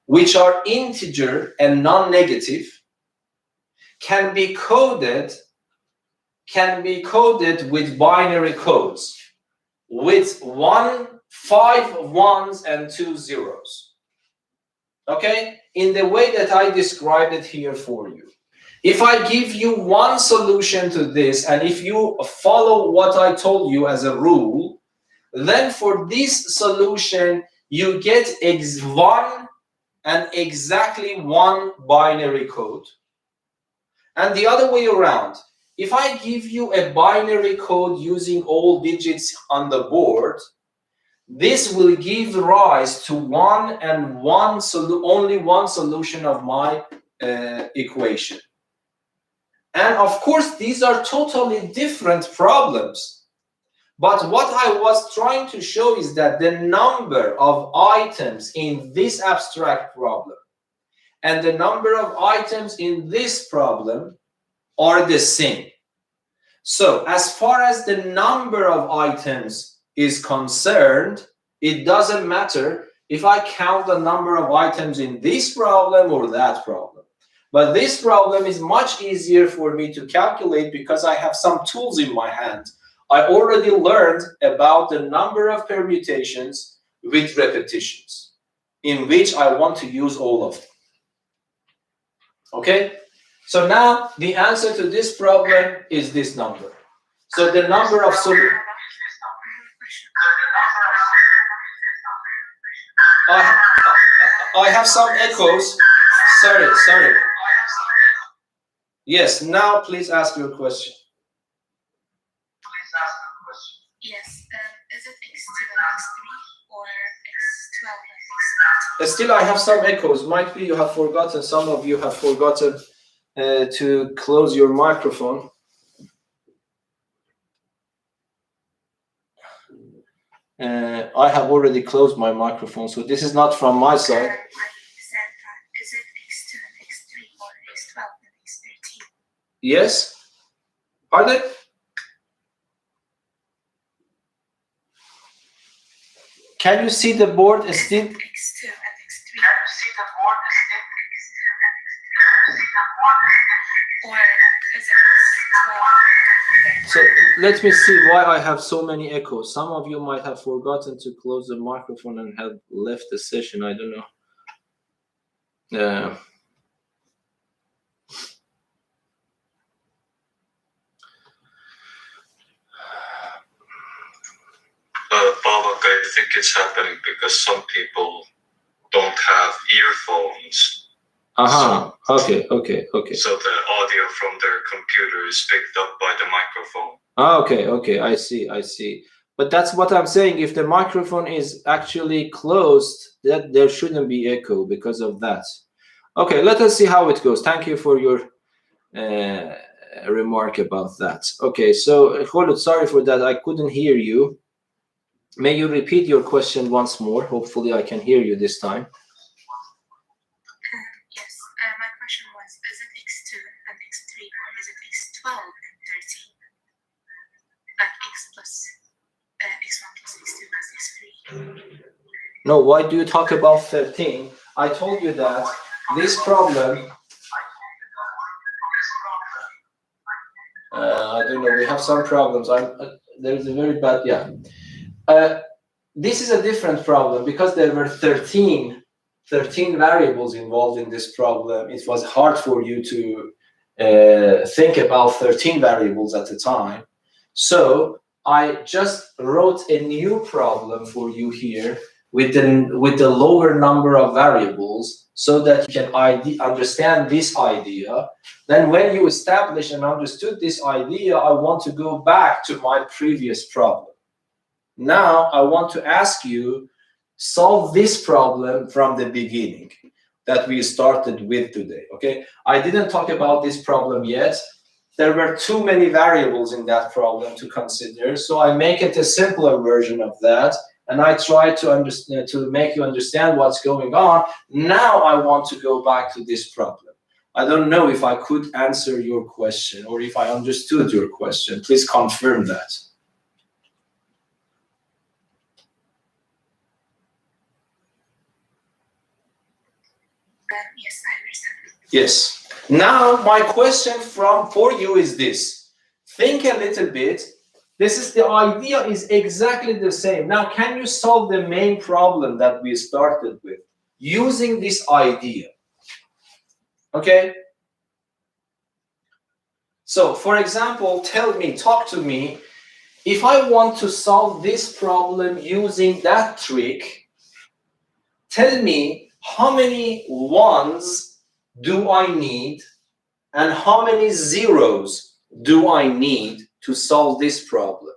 which are integer and non-negative, can be coded with binary codes with 5 1s and 2 zeros. Okay, in the way that I described it here for you. If I give you one solution to this, and if you follow what I told you as a rule, then for this solution, you get one and exactly 1 binary code. And the other way around, if I give you a binary code using all digits on the board, this will give rise to only one solution of my equation. And of course, these are totally different problems. But what I was trying to show is that the number of items in this abstract problem and the number of items in this problem are the same. So as far as the number of items is concerned, it doesn't matter if I count the number of items in this problem or that problem. But this problem is much easier for me to calculate because I have some tools in my hand. I already learned about the number of permutations with repetitions, in which I want to use all of them. Okay? So now the answer to this problem is this number. So the number of solutions. I have some echoes. Sorry. Yes, now please ask your question. Yes, is it x2 and x3 or x12 and x13? Still, I have some echoes. Might be you have forgotten, some of you have forgotten to close your microphone. I have already closed my microphone, so this is not from my side. I said that, is it x2 and x3 or x12 and x13? Yes, Pardon? Can you see the board Is still? it x2 and x3? Or is it x12? So let me see why I have so many echoes. Some of you might have forgotten to close the microphone and have left the session. I don't know. Babak, I think it's happening because some people don't have earphones. Okay. So the audio from their computer is picked up by the microphone. Okay. I see. But that's what I'm saying. If the microphone is actually closed, that there shouldn't be echo because of that. Okay, let us see how it goes. Thank you for your remark about that. Okay, so Khalid, sorry for that. I couldn't hear you. May you repeat your question once more? Hopefully I can hear you this time. Yes, my question was, is it x2 and x3 or is it x12 and 13? Like x1 plus x2 plus x3. No, why do you talk about 13? I told you that this problem, I don't know, we have some problems. There's a very bad, this is a different problem because there were 13 variables involved in this problem. It was hard for you to think about 13 variables at a time. So I just wrote a new problem for you here with the lower number of variables so that you can understand this idea. Then when you establish and understood this idea, I want to go back to my previous problem. Now I want to ask you, solve this problem from the beginning that we started with today, okay? I didn't talk about this problem yet. There were too many variables in that problem to consider, so I make it a simpler version of that, and I try to make you understand what's going on. Now I want to go back to this problem. I don't know if I could answer your question or if I understood your question. Please confirm that. Yes, I understand. Yes. Now my question for you is this. Think a little bit. The idea is exactly the same. Now, can you solve the main problem that we started with using this idea? Okay. So, for example, talk to me. If I want to solve this problem using that trick, tell me how many ones do I need and how many zeros do I need to solve this problem?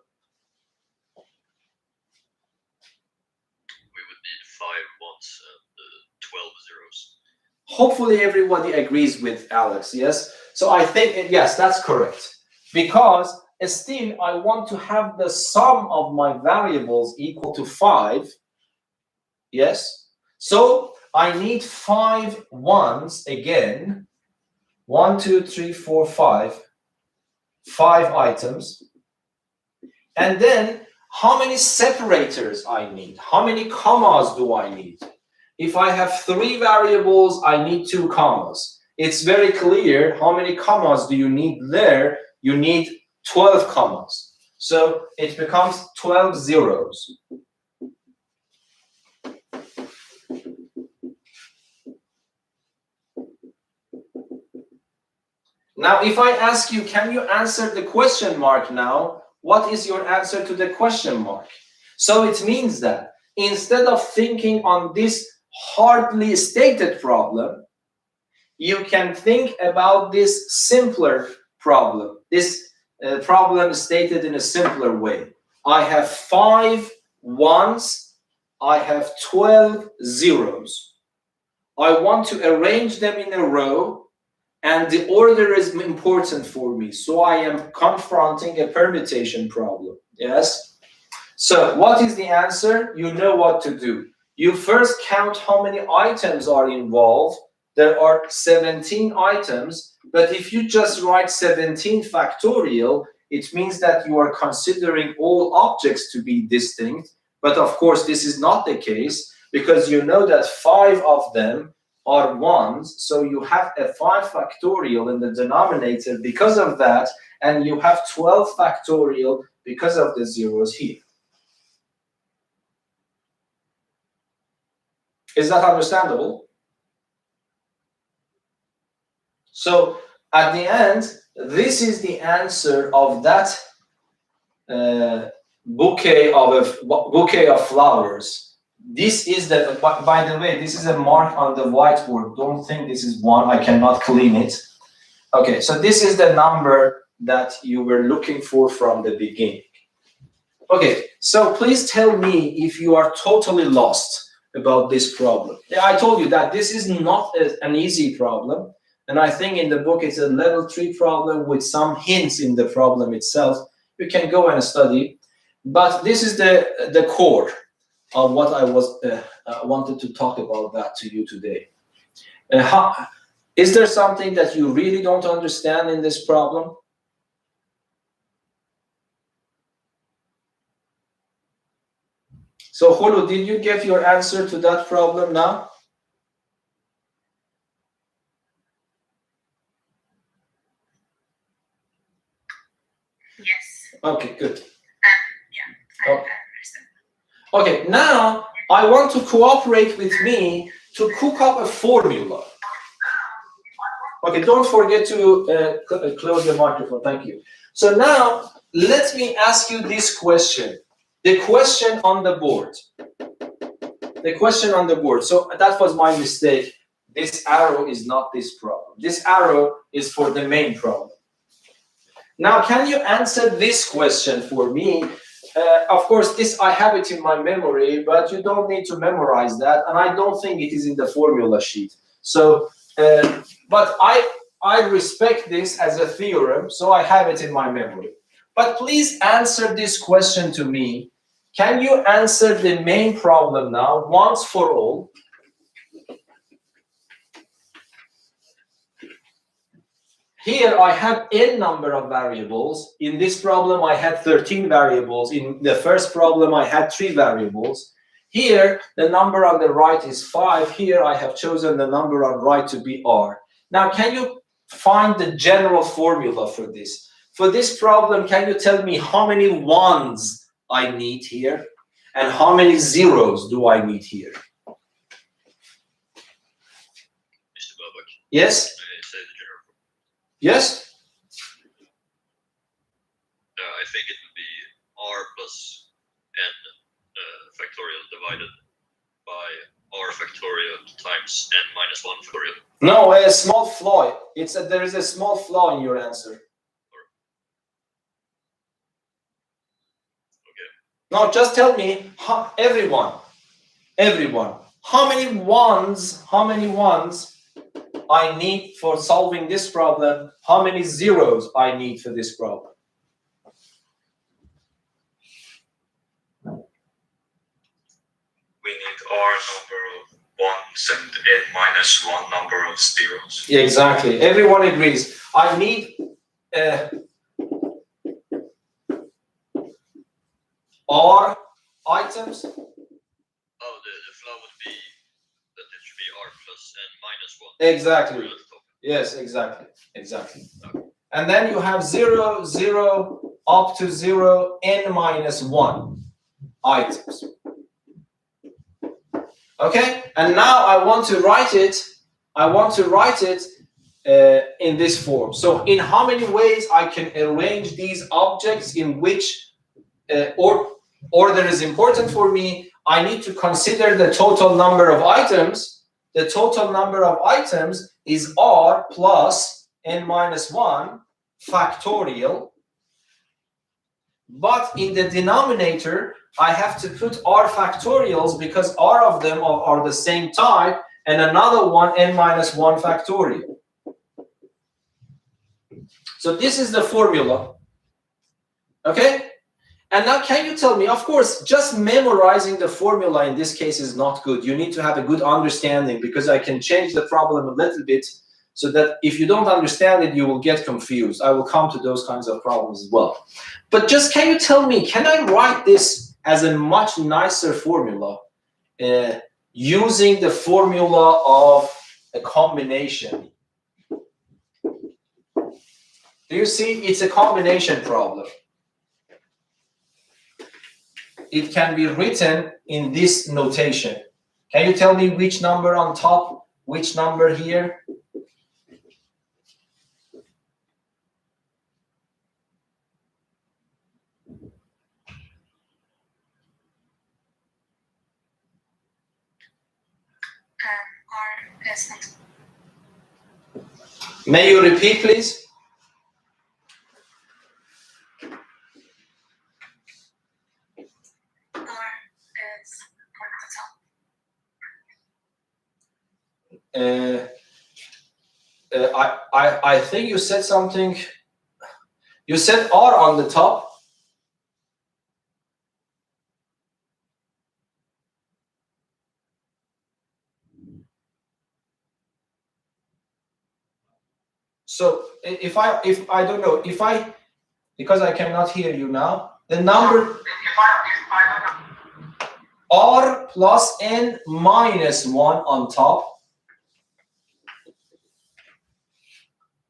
We would need 5 ones and 12 zeros. Hopefully everybody agrees with Alex, yes? So I think, yes, that's correct. Because still I want to have the sum of my variables equal to 5, yes? So I need 5 ones again. 1, 2, 3, 4, 5. 5 items. And then how many separators I need? How many commas do I need? If I have 3 variables, I need 2 commas. It's very clear how many commas do you need there. You need 12 commas. So it becomes 12 zeros. Now, if I ask you, can you answer the question mark now? What is your answer to the question mark? So it means that instead of thinking on this hardly stated problem, you can think about this simpler problem, this problem stated in a simpler way. I have 5 ones, I have 12 zeros. I want to arrange them in a row, and the order is important for me. So I am confronting a permutation problem, yes? So what is the answer? You know what to do. You first count how many items are involved. There are 17 items. But if you just write 17 factorial, it means that you are considering all objects to be distinct. But of course, this is not the case, because you know that 5 of them are 1s. So you have a 5 factorial in the denominator because of that, and you have 12 factorial because of the zeros here. Is that understandable? So at the end, this is the answer of that bouquet of flowers. This is the, by the way, this is a mark on the whiteboard. Don't think this is 1. I cannot clean it. Okay, so this is the number that you were looking for from the beginning. Okay, so please tell me if you are totally lost about this problem. I told you that this is not an easy problem, and I think in the book it's a level 3 problem with some hints in the problem itself. You can go and study, but this is the core of what I was wanted to talk about that to you today. Is there something that you really don't understand in this problem? So, Hulu, did you get your answer to that problem now? Yes. Okay, good. Yeah, I understand. Okay, now I want to cooperate with me to cook up a formula. Okay, don't forget to close the microphone. Thank you. So now, let me ask you this question. The question on the board. The question on the board. So that was my mistake. This arrow is not this problem. This arrow is for the main problem. Now, can you answer this question for me? Of course, this I have it in my memory, but you don't need to memorize that, and I don't think it is in the formula sheet. So, but I respect this as a theorem, so I have it in my memory. But please answer this question to me. Can you answer the main problem now, once for all? Here I have n number of variables. In this problem, I had 13 variables. In the first problem, I had 3 variables. Here, the number on the right is 5. Here, I have chosen the number on right to be r. Now, can you find the general formula for this? For this problem, can you tell me how many 1s I need here? And how many zeros do I need here? Mr. Babak. Yes? Yes? I think it would be r plus n factorial divided by r factorial times n minus 1 factorial. No, a small flaw. There is a small flaw in your answer. Okay. No, just tell me, everyone, how many 1s I need for solving this problem? How many zeros I need for this problem? We need r number of 1s and n minus 1 number of zeros. Yeah, exactly. Everyone agrees. I need r items. Oh, the flow would be that it should be r plus n minus 1. Exactly. Yes, exactly. Okay. And then you have 0, 0, up to 0, n minus 1 items. Okay, and now I want to write it. In this form. So, in how many ways I can arrange these objects in which order is important for me? I need to consider the total number of items. The total number of items is r plus n minus 1 factorial. But in the denominator, I have to put r factorials because r of them are the same type, and another one n minus 1 factorial. So this is the formula. Okay? And now can you tell me, of course, just memorizing the formula in this case is not good. You need to have a good understanding, because I can change the problem a little bit so that if you don't understand it, you will get confused. I will come to those kinds of problems as well. But just can you tell me, can I write this as a much nicer formula using the formula of a combination? Do you see? It's a combination problem. It can be written in this notation. Can you tell me which number on top, which number here? R is not. May you repeat, please? R is on the top. I think you said something. You said R on the top. So if I don't know, because I cannot hear you now, the number R plus n minus 1 on top,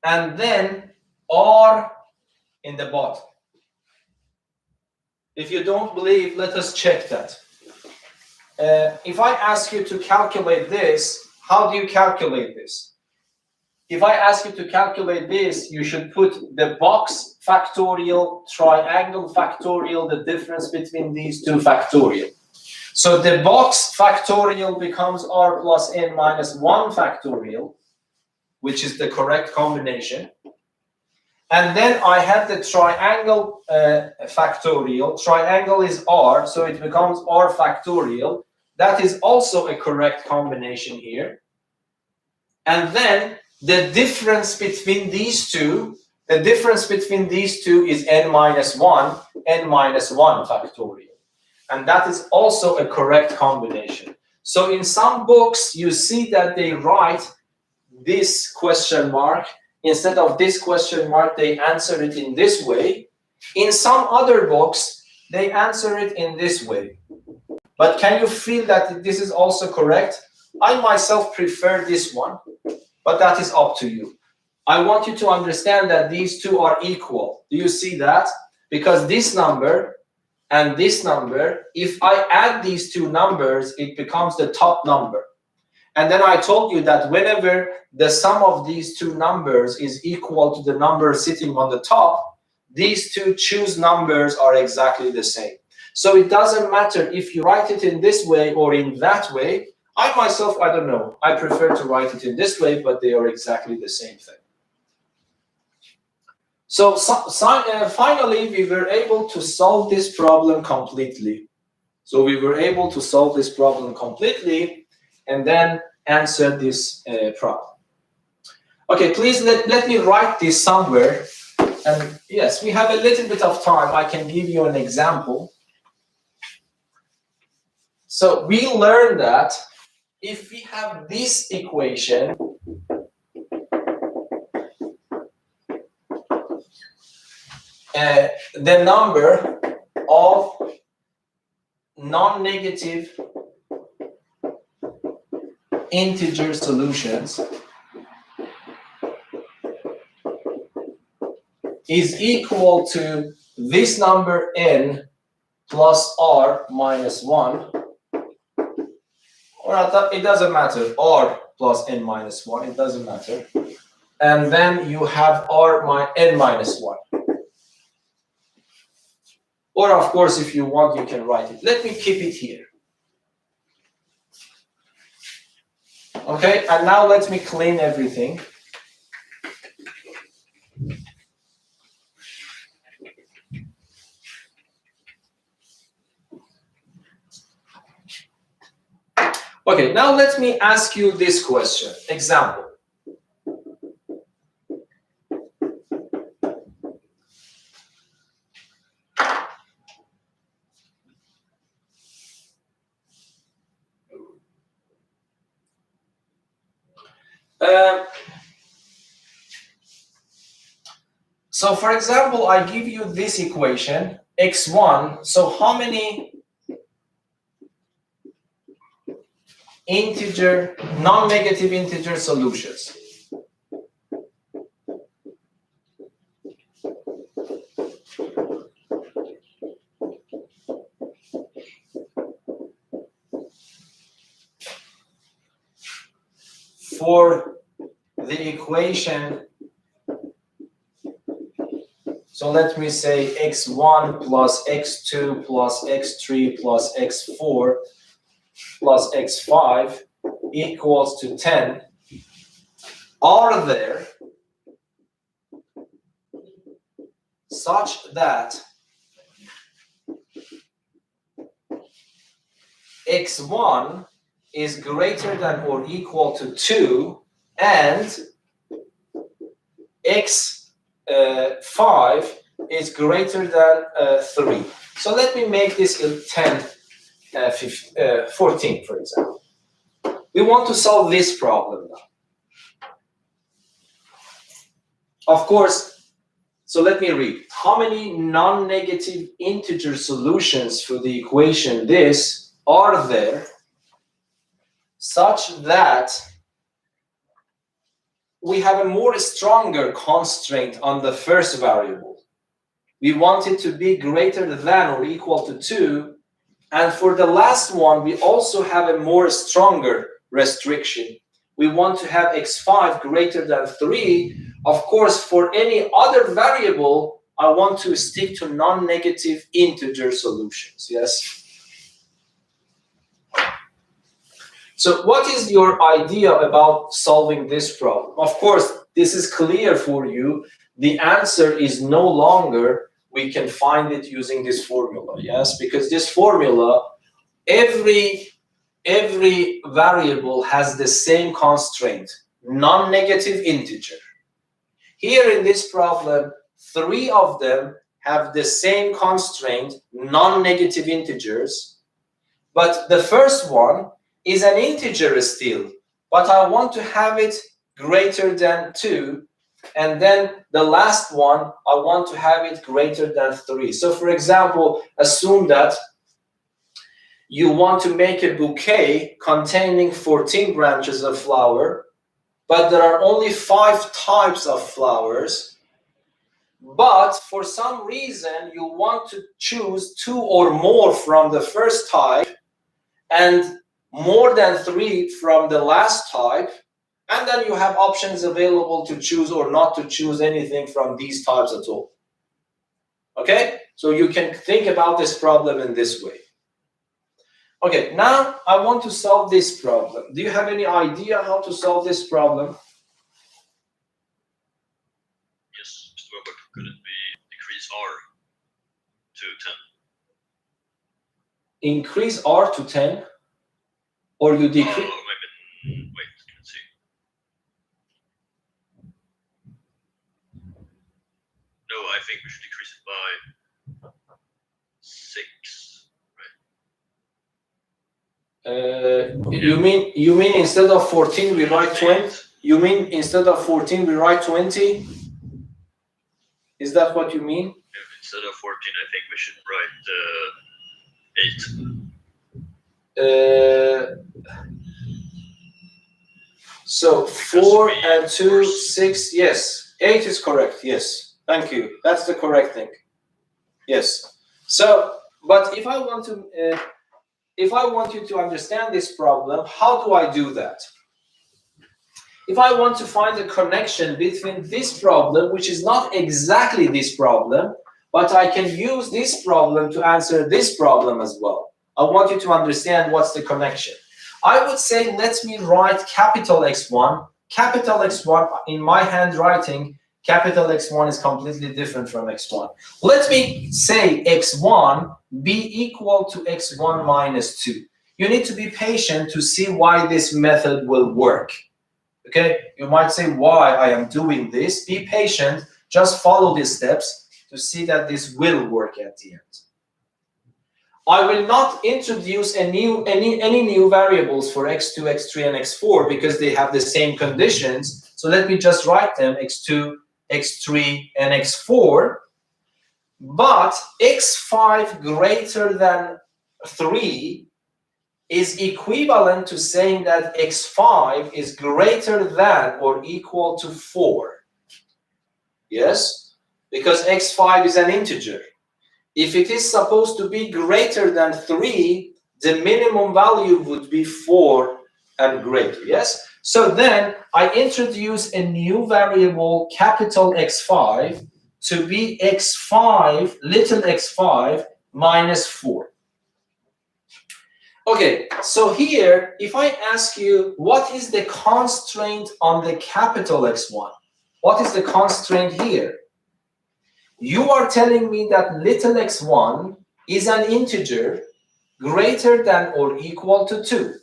and then R in the bottom. If you don't believe, let us check that. If I ask you to calculate this, how do you calculate this? If I ask you to calculate this, you should put the box factorial, triangle factorial, the difference between these two factorial. So the box factorial becomes R plus n minus 1 factorial, which is the correct combination. And then I have the triangle factorial. Triangle is R, so it becomes R factorial. That is also a correct combination here. And then the difference between these two, is n minus 1 factorial. And that is also a correct combination. So in some books, you see that they write this question mark. Instead of this question mark, they answer it in this way. In some other books, they answer it in this way. But can you feel that this is also correct? I myself prefer this one, but that is up to you. I want you to understand that these two are equal. Do you see that? Because this number and this number, if I add these two numbers, it becomes the top number. And then I told you that whenever the sum of these two numbers is equal to the number sitting on the top, these two choose numbers are exactly the same. So it doesn't matter if you write it in this way or in that way. I myself, I don't know. I prefer to write it in this way, but they are exactly the same thing. So finally, we were able to solve this problem completely. And then answer this problem. Okay, please let me write this somewhere. And yes, we have a little bit of time. I can give you an example. So we learned that if we have this equation, the number of non-negative integer solutions is equal to this number n plus r minus 1, or it doesn't matter, r plus n minus 1, it doesn't matter. And then you have n minus 1. Or of course, if you want, you can write it. Let me keep it here. Okay, and now let me clean everything. Okay, now let me ask you this question. Example. So for example, I give you this equation, x1. So how many integer, non-negative integer solutions? For the equation, so let me say x1 plus x2 plus x3 plus x4 plus x5 equals to 10. Are there such that x1 is greater than or equal to 2 and x5 is greater than 3. So let me make this 10, 14, for example. We want to solve this problem now. Of course, so let me read. How many non-negative integer solutions for the equation this are there such that we have a more stronger constraint on the first variable? We want it to be greater than or equal to 2. And for the last one, we also have a more stronger restriction. We want to have x5 greater than 3. Of course, for any other variable, I want to stick to non-negative integer solutions, yes? So what is your idea about solving this problem? Of course, this is clear for you. The answer is no longer we can find it using this formula, yes? Because this formula, every variable has the same constraint, non-negative integer. Here in this problem, 3 of them have the same constraint, non-negative integers, but the first one is an integer still, but I want to have it greater than 2, and then the last one, I want to have it greater than 3. So for example, assume that you want to make a bouquet containing 14 branches of flower, but there are only 5 types of flowers, but for some reason you want to choose 2 or more from the first type and more than 3 from the last type, and then you have options available to choose or not to choose anything from these types at all. Okay, so you can think about this problem in this way. Okay, now I want to solve this problem. Do you have any idea how to solve this problem? Yes, Mr. Robert, could it be decrease R to 10? Increase R to 10, or you decrease? Maybe, wait, let's see. No, I think we should decrease it by 6, right? You mean instead of 14 we write 20? You mean instead of 14 we write 20? Is that what you mean? Instead of 14, I think we should write 8. So 4 and 2, 6, yes. 8 is correct, yes. Thank you. That's the correct thing. Yes. So, but if I want you to understand this problem, how do I do that? If I want to find a connection between this problem, which is not exactly this problem, but I can use this problem to answer this problem as well. I want you to understand what's the connection. I would say, let me write capital X1. Capital X1 in my handwriting, capital X1 is completely different from X1. Let me say X1 be equal to X1 minus 2. You need to be patient to see why this method will work. Okay, you might say why I am doing this. Be patient, just follow these steps to see that this will work at the end. I will not introduce any new variables for x2, x3, and x4 because they have the same conditions. So let me just write them, x2, x3, and x4, but x5 greater than 3 is equivalent to saying that x5 is greater than or equal to 4. Yes? Because x5 is an integer. If it is supposed to be greater than 3, the minimum value would be 4 and greater. Yes? So then I introduce a new variable, capital X5, to be x5, little x5, minus 4. Okay, so here, if I ask you, what is the constraint on the capital X1? What is the constraint here? You are telling me that little x1 is an integer greater than or equal to 2.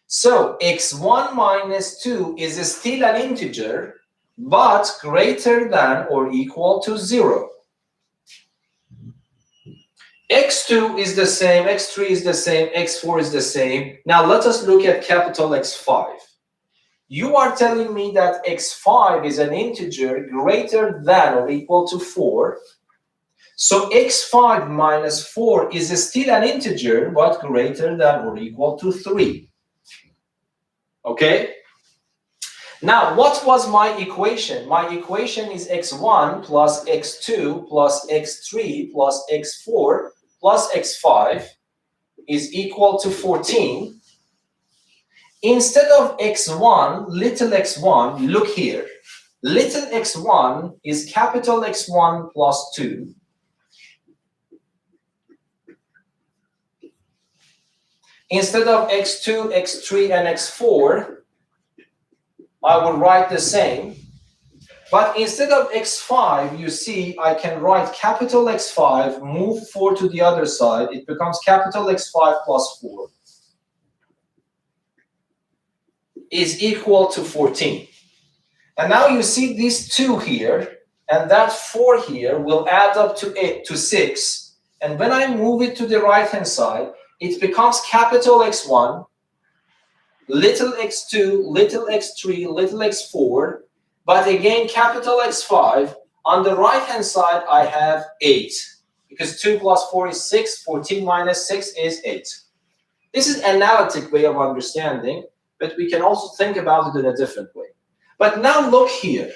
So x1 minus 2 is still an integer, but greater than or equal to 0. x2 is the same, x3 is the same, x4 is the same. Now let us look at capital X5. You are telling me that x5 is an integer greater than or equal to 4. So x5 minus 4 is still an integer, but greater than or equal to 3. Okay? Now, what was my equation? My equation is x1 plus x2 plus x3 plus x4 plus x5 is equal to 14. Instead of x1, little x1, look here. Little x1 is capital X1 plus 2. Instead of x2, x3, and x4, I will write the same. But instead of x5, you see, I can write capital X5, move 4 to the other side. It becomes capital X5 plus 4 is equal to 14. And now you see these 2 here, and that 4 here will add up to 6. And when I move it to the right-hand side, it becomes capital X1, little x2, little x3, little x4, but again, capital X5. On the right-hand side, I have 8, because 2 plus 4 is 6, 14 minus 6 is 8. This is an analytic way of understanding, but we can also think about it in a different way. But now look here.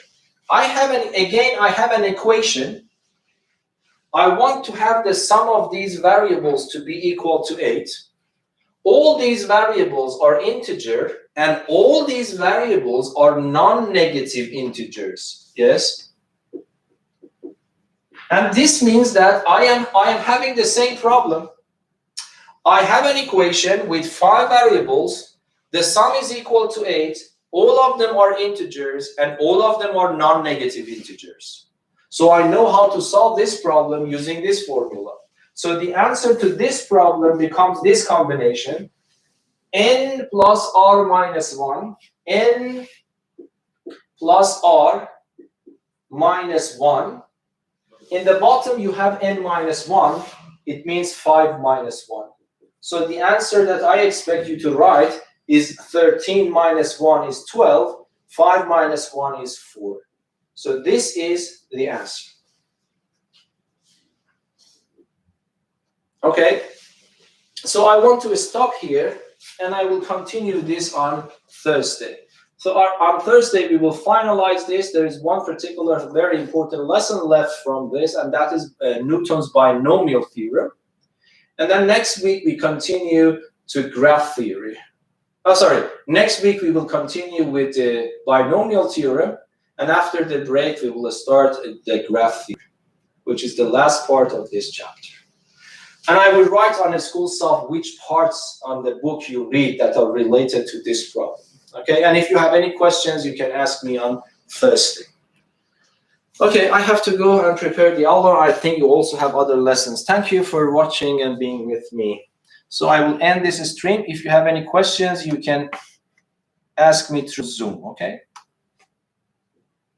I have an equation. I want to have the sum of these variables to be equal to 8. All these variables are integer, and all these variables are non-negative integers. Yes? And this means that I am having the same problem. I have an equation with 5 variables. The sum is equal to 8. All of them are integers, and all of them are non-negative integers. So I know how to solve this problem using this formula. So the answer to this problem becomes this combination: n plus r minus 1, n plus r minus 1. In the bottom, you have n minus 1. It means 5 minus 1. So the answer that I expect you to write is 13 minus 1 is 12. 5 minus 1 is 4. So this is the answer. Okay. So I want to stop here, and I will continue this on Thursday. So on Thursday, we will finalize this. There is one particular very important lesson left from this, and that is Newton's binomial theorem. And then next week, we continue to graph theory. Next week, we will continue with the binomial theorem. And after the break, we will start the graph theory, which is the last part of this chapter. And I will write on a school self which parts on the book you read that are related to this problem. Okay, and if you have any questions, you can ask me on Thursday. Okay, I have to go and prepare the hour. I think you also have other lessons. Thank you for watching and being with me. So I will end this stream. If you have any questions, you can ask me through Zoom, okay?